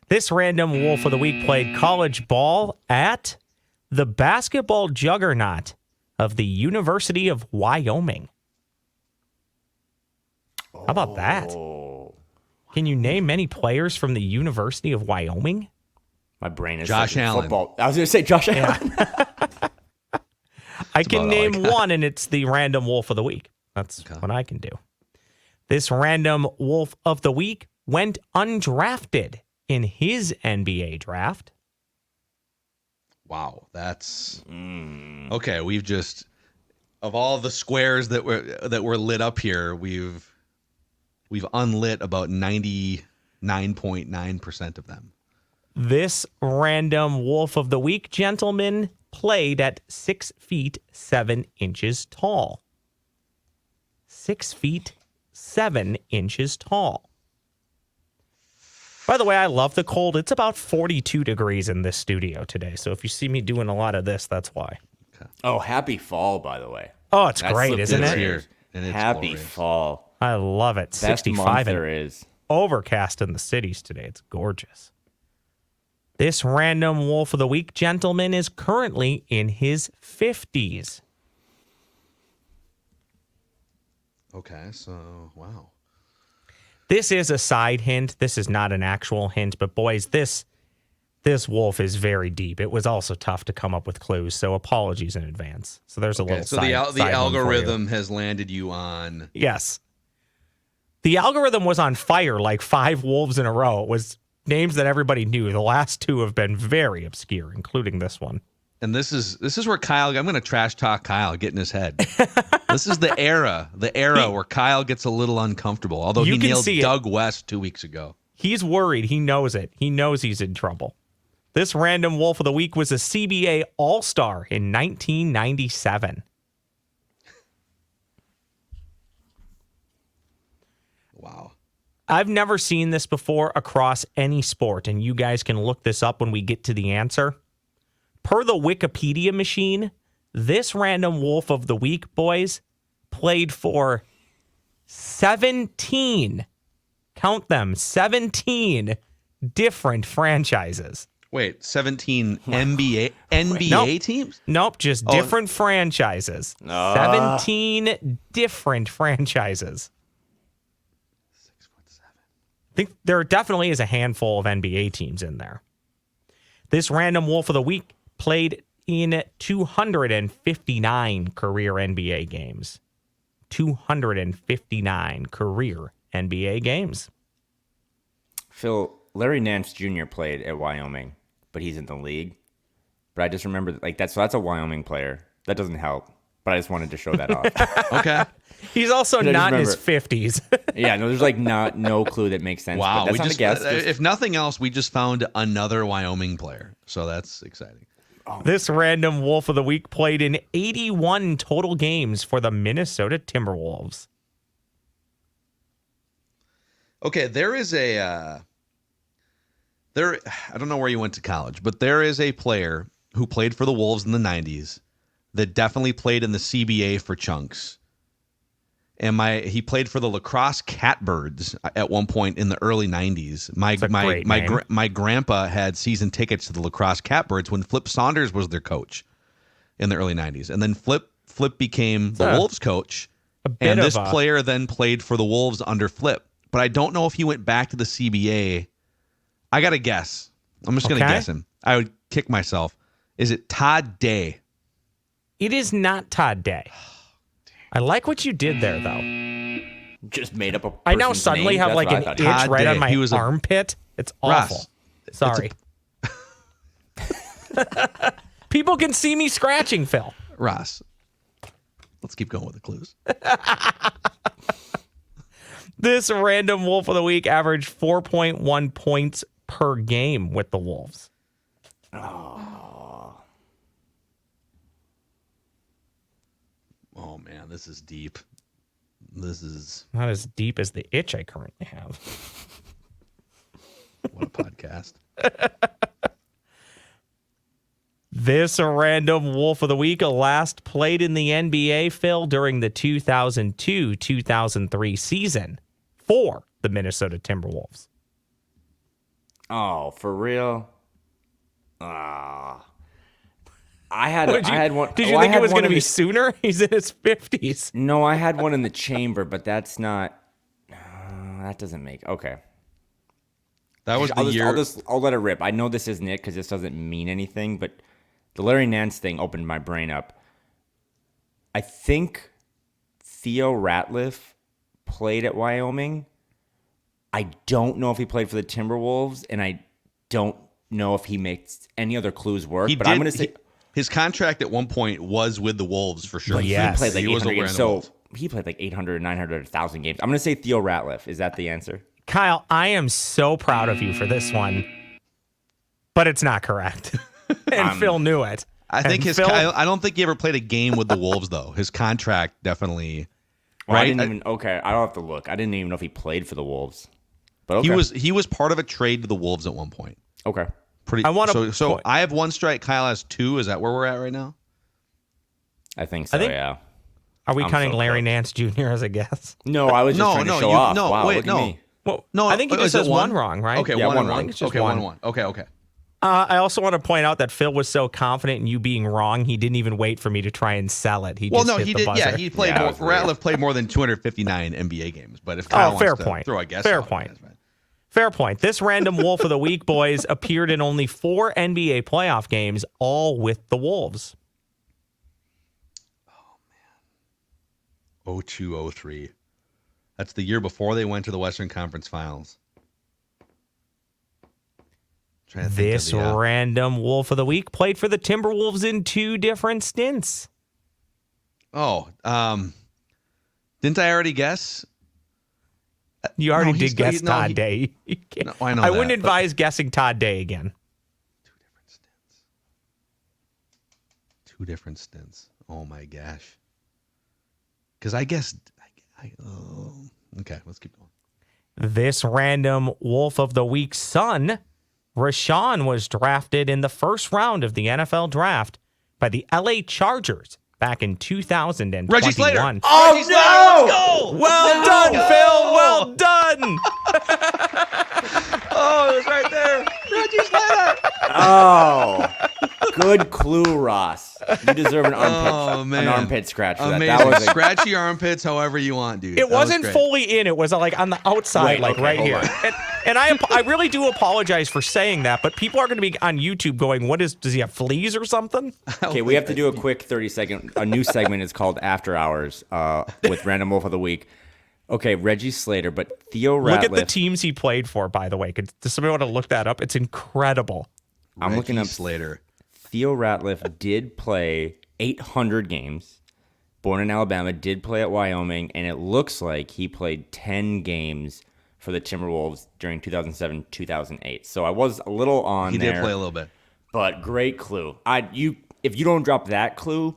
[SPEAKER 5] This random wolf of the week played college ball at the basketball juggernaut of the University of Wyoming. How about that? Can you name many players from the University of Wyoming?
[SPEAKER 4] My brain is
[SPEAKER 3] Josh
[SPEAKER 4] like
[SPEAKER 3] Allen.
[SPEAKER 4] football. I was going to say Josh Allen.
[SPEAKER 5] I can
[SPEAKER 3] about all I
[SPEAKER 5] name
[SPEAKER 3] got.
[SPEAKER 5] one, and it's the random wolf of the week. That's what I can do. This random wolf of the week went undrafted in his NBA draft.
[SPEAKER 3] Wow, that's okay. We've just of all the squares that were lit up here, we've unlit about 99.9% of them.
[SPEAKER 5] This random wolf of the week, gentlemen, played at 6 feet 7 inches tall. 6 feet 7 inches tall. By the way, I love the cold. It's about 42 degrees in this studio today. So if you see me doing a lot of this, that's why.
[SPEAKER 4] Oh, happy fall, by the way.
[SPEAKER 5] Oh, it's
[SPEAKER 4] That
[SPEAKER 5] great,
[SPEAKER 4] slipped
[SPEAKER 5] isn't
[SPEAKER 4] in
[SPEAKER 5] it?
[SPEAKER 3] Here, and it's
[SPEAKER 4] Happy
[SPEAKER 3] glorious.
[SPEAKER 4] fall.
[SPEAKER 5] I love it.
[SPEAKER 4] Best
[SPEAKER 5] 65
[SPEAKER 4] month
[SPEAKER 5] and
[SPEAKER 4] there is.
[SPEAKER 5] overcast in the cities today. It's gorgeous. This random wolf of the week, gentleman, is currently in his 50s.
[SPEAKER 3] Okay, so wow.
[SPEAKER 5] This is a side hint. This is not an actual hint, but boys, this wolf is very deep. It was also tough to come up with clues, so apologies in advance. So there's a
[SPEAKER 3] Okay,
[SPEAKER 5] little
[SPEAKER 3] so
[SPEAKER 5] side,
[SPEAKER 3] the
[SPEAKER 5] side one for you.
[SPEAKER 3] algorithm has landed you on.
[SPEAKER 5] Yes. The algorithm was on fire like 5 wolves in a row. It was names that everybody knew. The last 2 have been very obscure, including this one.
[SPEAKER 3] And this is where Kyle. I'm going to trash talk Kyle, get in his head. This is the era where Kyle gets a little uncomfortable. Although
[SPEAKER 5] You
[SPEAKER 3] he
[SPEAKER 5] can
[SPEAKER 3] nailed
[SPEAKER 5] see it.
[SPEAKER 3] Doug West 2 weeks ago.
[SPEAKER 5] He's worried. He knows it. He knows he's in trouble. This random wolf of the week was a CBA All-Star in 1997.
[SPEAKER 3] Wow.
[SPEAKER 5] I've never seen this before across any sport, and you guys can look this up when we get to the answer. Per the Wikipedia machine, this random wolf of the week, boys, played for 17, count them, 17 different franchises.
[SPEAKER 3] Wait, 17 NBA
[SPEAKER 5] Nope.
[SPEAKER 3] teams?
[SPEAKER 5] Nope, just
[SPEAKER 3] Oh.
[SPEAKER 5] different franchises. 17 different franchises.
[SPEAKER 3] 6'7".
[SPEAKER 5] I think there definitely is a handful of NBA teams in there. This random wolf of the week played in 259 career NBA games. 259 career NBA games.
[SPEAKER 4] Phil, Larry Nance Jr. played at Wyoming, but he's in the league. But I just remember, like, that's a Wyoming player. That doesn't help, but I just wanted to show that off.
[SPEAKER 3] Okay.
[SPEAKER 5] He's also
[SPEAKER 4] I just
[SPEAKER 5] not in his
[SPEAKER 4] remember-
[SPEAKER 5] 50s.
[SPEAKER 4] Yeah, no, there's like no clue that makes sense.
[SPEAKER 3] Wow.
[SPEAKER 4] but that's
[SPEAKER 3] We
[SPEAKER 4] not
[SPEAKER 3] just,
[SPEAKER 4] a guess.
[SPEAKER 3] if nothing else, we just found another Wyoming player. So that's exciting.
[SPEAKER 5] This random wolf of the week played in 81 total games for the Minnesota Timberwolves.
[SPEAKER 3] Okay, there is I don't know where you went to college, but there is a player who played for the Wolves in the 90s that definitely played in the CBA for chunks. And he played for the lacrosse Catbirds at one point in the early 90s. My grandpa had season tickets to the lacrosse Catbirds when Flip Saunders was their coach in the early 90s. And then Flip became the Wolves coach. And this player then played for the Wolves under Flip. But I don't know if he went back to the CBA. I got to guess. I'm just going to guess him. I would kick myself. Is it Todd Day?
[SPEAKER 5] It is not Todd Day. I like what you did there, though.
[SPEAKER 4] Just made up a
[SPEAKER 5] I now
[SPEAKER 4] person's
[SPEAKER 5] suddenly
[SPEAKER 4] name.
[SPEAKER 5] have
[SPEAKER 4] That's
[SPEAKER 5] like
[SPEAKER 4] what
[SPEAKER 5] an
[SPEAKER 4] I thought.
[SPEAKER 5] itch
[SPEAKER 3] Todd
[SPEAKER 5] right
[SPEAKER 3] Day.
[SPEAKER 5] on my
[SPEAKER 3] He was
[SPEAKER 5] armpit. It's awful.
[SPEAKER 3] Russ,
[SPEAKER 5] Sorry. People can see me scratching, Phil.
[SPEAKER 3] Ross. Let's keep going with the clues.
[SPEAKER 5] This random wolf of the week averaged 4.1 points per game with the Wolves.
[SPEAKER 3] Oh man, this is deep. This is
[SPEAKER 5] not as deep as the itch I currently have.
[SPEAKER 3] What a podcast.
[SPEAKER 5] This random Wolf of the Week last played in the NBA, Phil, during the 2002-2003 season for the Minnesota Timberwolves.
[SPEAKER 4] Oh, for real? I had one.
[SPEAKER 5] Did you think it was going to be sooner? He's in his 50s.
[SPEAKER 4] No, I had one in the chamber, but that's not. That doesn't make okay.
[SPEAKER 3] That was the year.
[SPEAKER 4] I'll let it rip. I know this isn't it because this doesn't mean anything, but the Larry Nance thing opened my brain up. I think Theo Ratliff played at Wyoming. I don't know if he played for the Timberwolves, and I don't know if he makes any other clues work. I'm going to say
[SPEAKER 3] his contract at one point was with the Wolves for sure.
[SPEAKER 4] But yes. He played like 800 games. So
[SPEAKER 3] Wolf.
[SPEAKER 4] He played like 800, 900, 1,000 games. I'm going to say Theo Ratliff. Is that the answer?
[SPEAKER 5] Kyle, I am so proud of you for this one, but it's not correct. And Phil knew it.
[SPEAKER 3] I think I don't think he ever played a game with the Wolves though. His contract definitely.
[SPEAKER 4] Well, right? I don't have to look. I didn't even know if he played for the Wolves. But okay.
[SPEAKER 3] He was part of a trade to the Wolves at one point.
[SPEAKER 4] Okay.
[SPEAKER 3] So I have one strike. Kyle has two. Is that where we're at right now?
[SPEAKER 4] I think so. Yeah.
[SPEAKER 5] Are we counting Larry Nance Jr. as a guess?
[SPEAKER 4] No, I was just trying to show off.
[SPEAKER 3] No,
[SPEAKER 4] wow,
[SPEAKER 3] wait, no.
[SPEAKER 5] Well, no, I think he just has one wrong, right?
[SPEAKER 3] Okay,
[SPEAKER 4] yeah,
[SPEAKER 3] one
[SPEAKER 4] wrong.
[SPEAKER 3] Okay, 1-1. Okay.
[SPEAKER 5] I also want to point out that Phil was so confident in you being wrong, he didn't even wait for me to try and sell it. He did. Buzzer.
[SPEAKER 3] Yeah, he played more. Ratliff played more than 259 NBA games. But if Kyle wants to throw a guess,
[SPEAKER 5] fair point. This random Wolf of the Week, boys, appeared in only 4 NBA playoff games, all with the Wolves.
[SPEAKER 3] Oh man. 02-03. That's the year before they went to the Western Conference Finals.
[SPEAKER 5] This random Wolf of the Week played for the Timberwolves in 2 different stints.
[SPEAKER 3] Oh, didn't I already guess?
[SPEAKER 5] You already did guess Todd Day.
[SPEAKER 3] No, I know.
[SPEAKER 5] I wouldn't advise guessing Todd Day again.
[SPEAKER 3] 2 different stints. Oh my gosh. Because I guessed. Okay, let's keep going.
[SPEAKER 5] This random Wolf of the Week's son, Rashawn, was drafted in the first round of the NFL draft by the LA Chargers back in 2021.
[SPEAKER 3] Reggie Slater.
[SPEAKER 5] Oh,
[SPEAKER 3] Reggie Slater,
[SPEAKER 5] no! Well done, Phil. Well done.
[SPEAKER 3] Oh, it was right there. Reggie Slater.
[SPEAKER 4] Oh, good clue, Ross. You deserve an armpit scratch for that.
[SPEAKER 3] Amazing.
[SPEAKER 4] That was
[SPEAKER 3] Scratch your armpits however you want, dude.
[SPEAKER 5] It wasn't fully in. It was like on the outside, right here. And I really do apologize for saying that, but people are going to be on YouTube going, does he have fleas or something?
[SPEAKER 4] Okay, we have to do a quick 30-second. A new segment is called After Hours with Random Wolf of the Week. Okay, Reggie Slater, but Theo Ratliff.
[SPEAKER 5] Look at the teams he played for, by the way. Does somebody want to look that up? It's incredible.
[SPEAKER 4] I'm looking up
[SPEAKER 3] Slater.
[SPEAKER 4] Theo Ratliff did play 800 games. Born in Alabama, did play at Wyoming, and it looks like he played 10 games for the Timberwolves during 2007-2008. So I was a little on there.
[SPEAKER 3] He did play a little bit.
[SPEAKER 4] But great clue. If you don't drop that clue,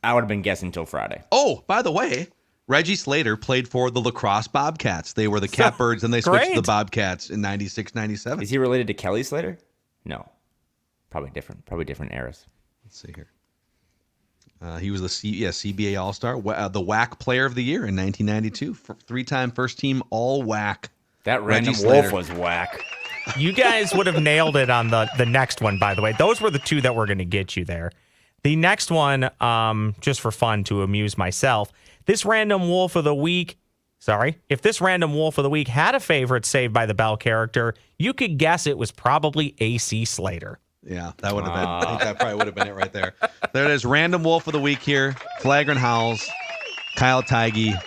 [SPEAKER 4] I would have been guessing until Friday.
[SPEAKER 3] Oh, by the way, Reggie Slater played for the lacrosse Bobcats. They were the Catbirds, and they switched to the Bobcats in 96-97.
[SPEAKER 4] Is he related to Kelly Slater? No. Probably different eras.
[SPEAKER 3] Let's see here. He was the CBA All-Star, the WAC Player of the Year in 1992. 3-time first-team All-WAC.
[SPEAKER 4] That random Wolf was whack.
[SPEAKER 5] You guys would have nailed it on the next one, by the way. Those were the 2 that were going to get you there. The next one, just for fun to amuse myself, if this random Wolf of the Week had a favorite Saved by the Bell character, you could guess it was probably AC Slater.
[SPEAKER 3] Yeah, that would have been. I think that probably would have been it right there. There it is. Random Wolf of the Week here. Flagrant Howls. Kyle Theige.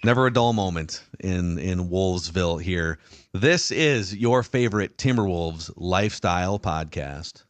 [SPEAKER 3] Never a dull moment in Wolvesville here. This is your favorite Timberwolves lifestyle podcast.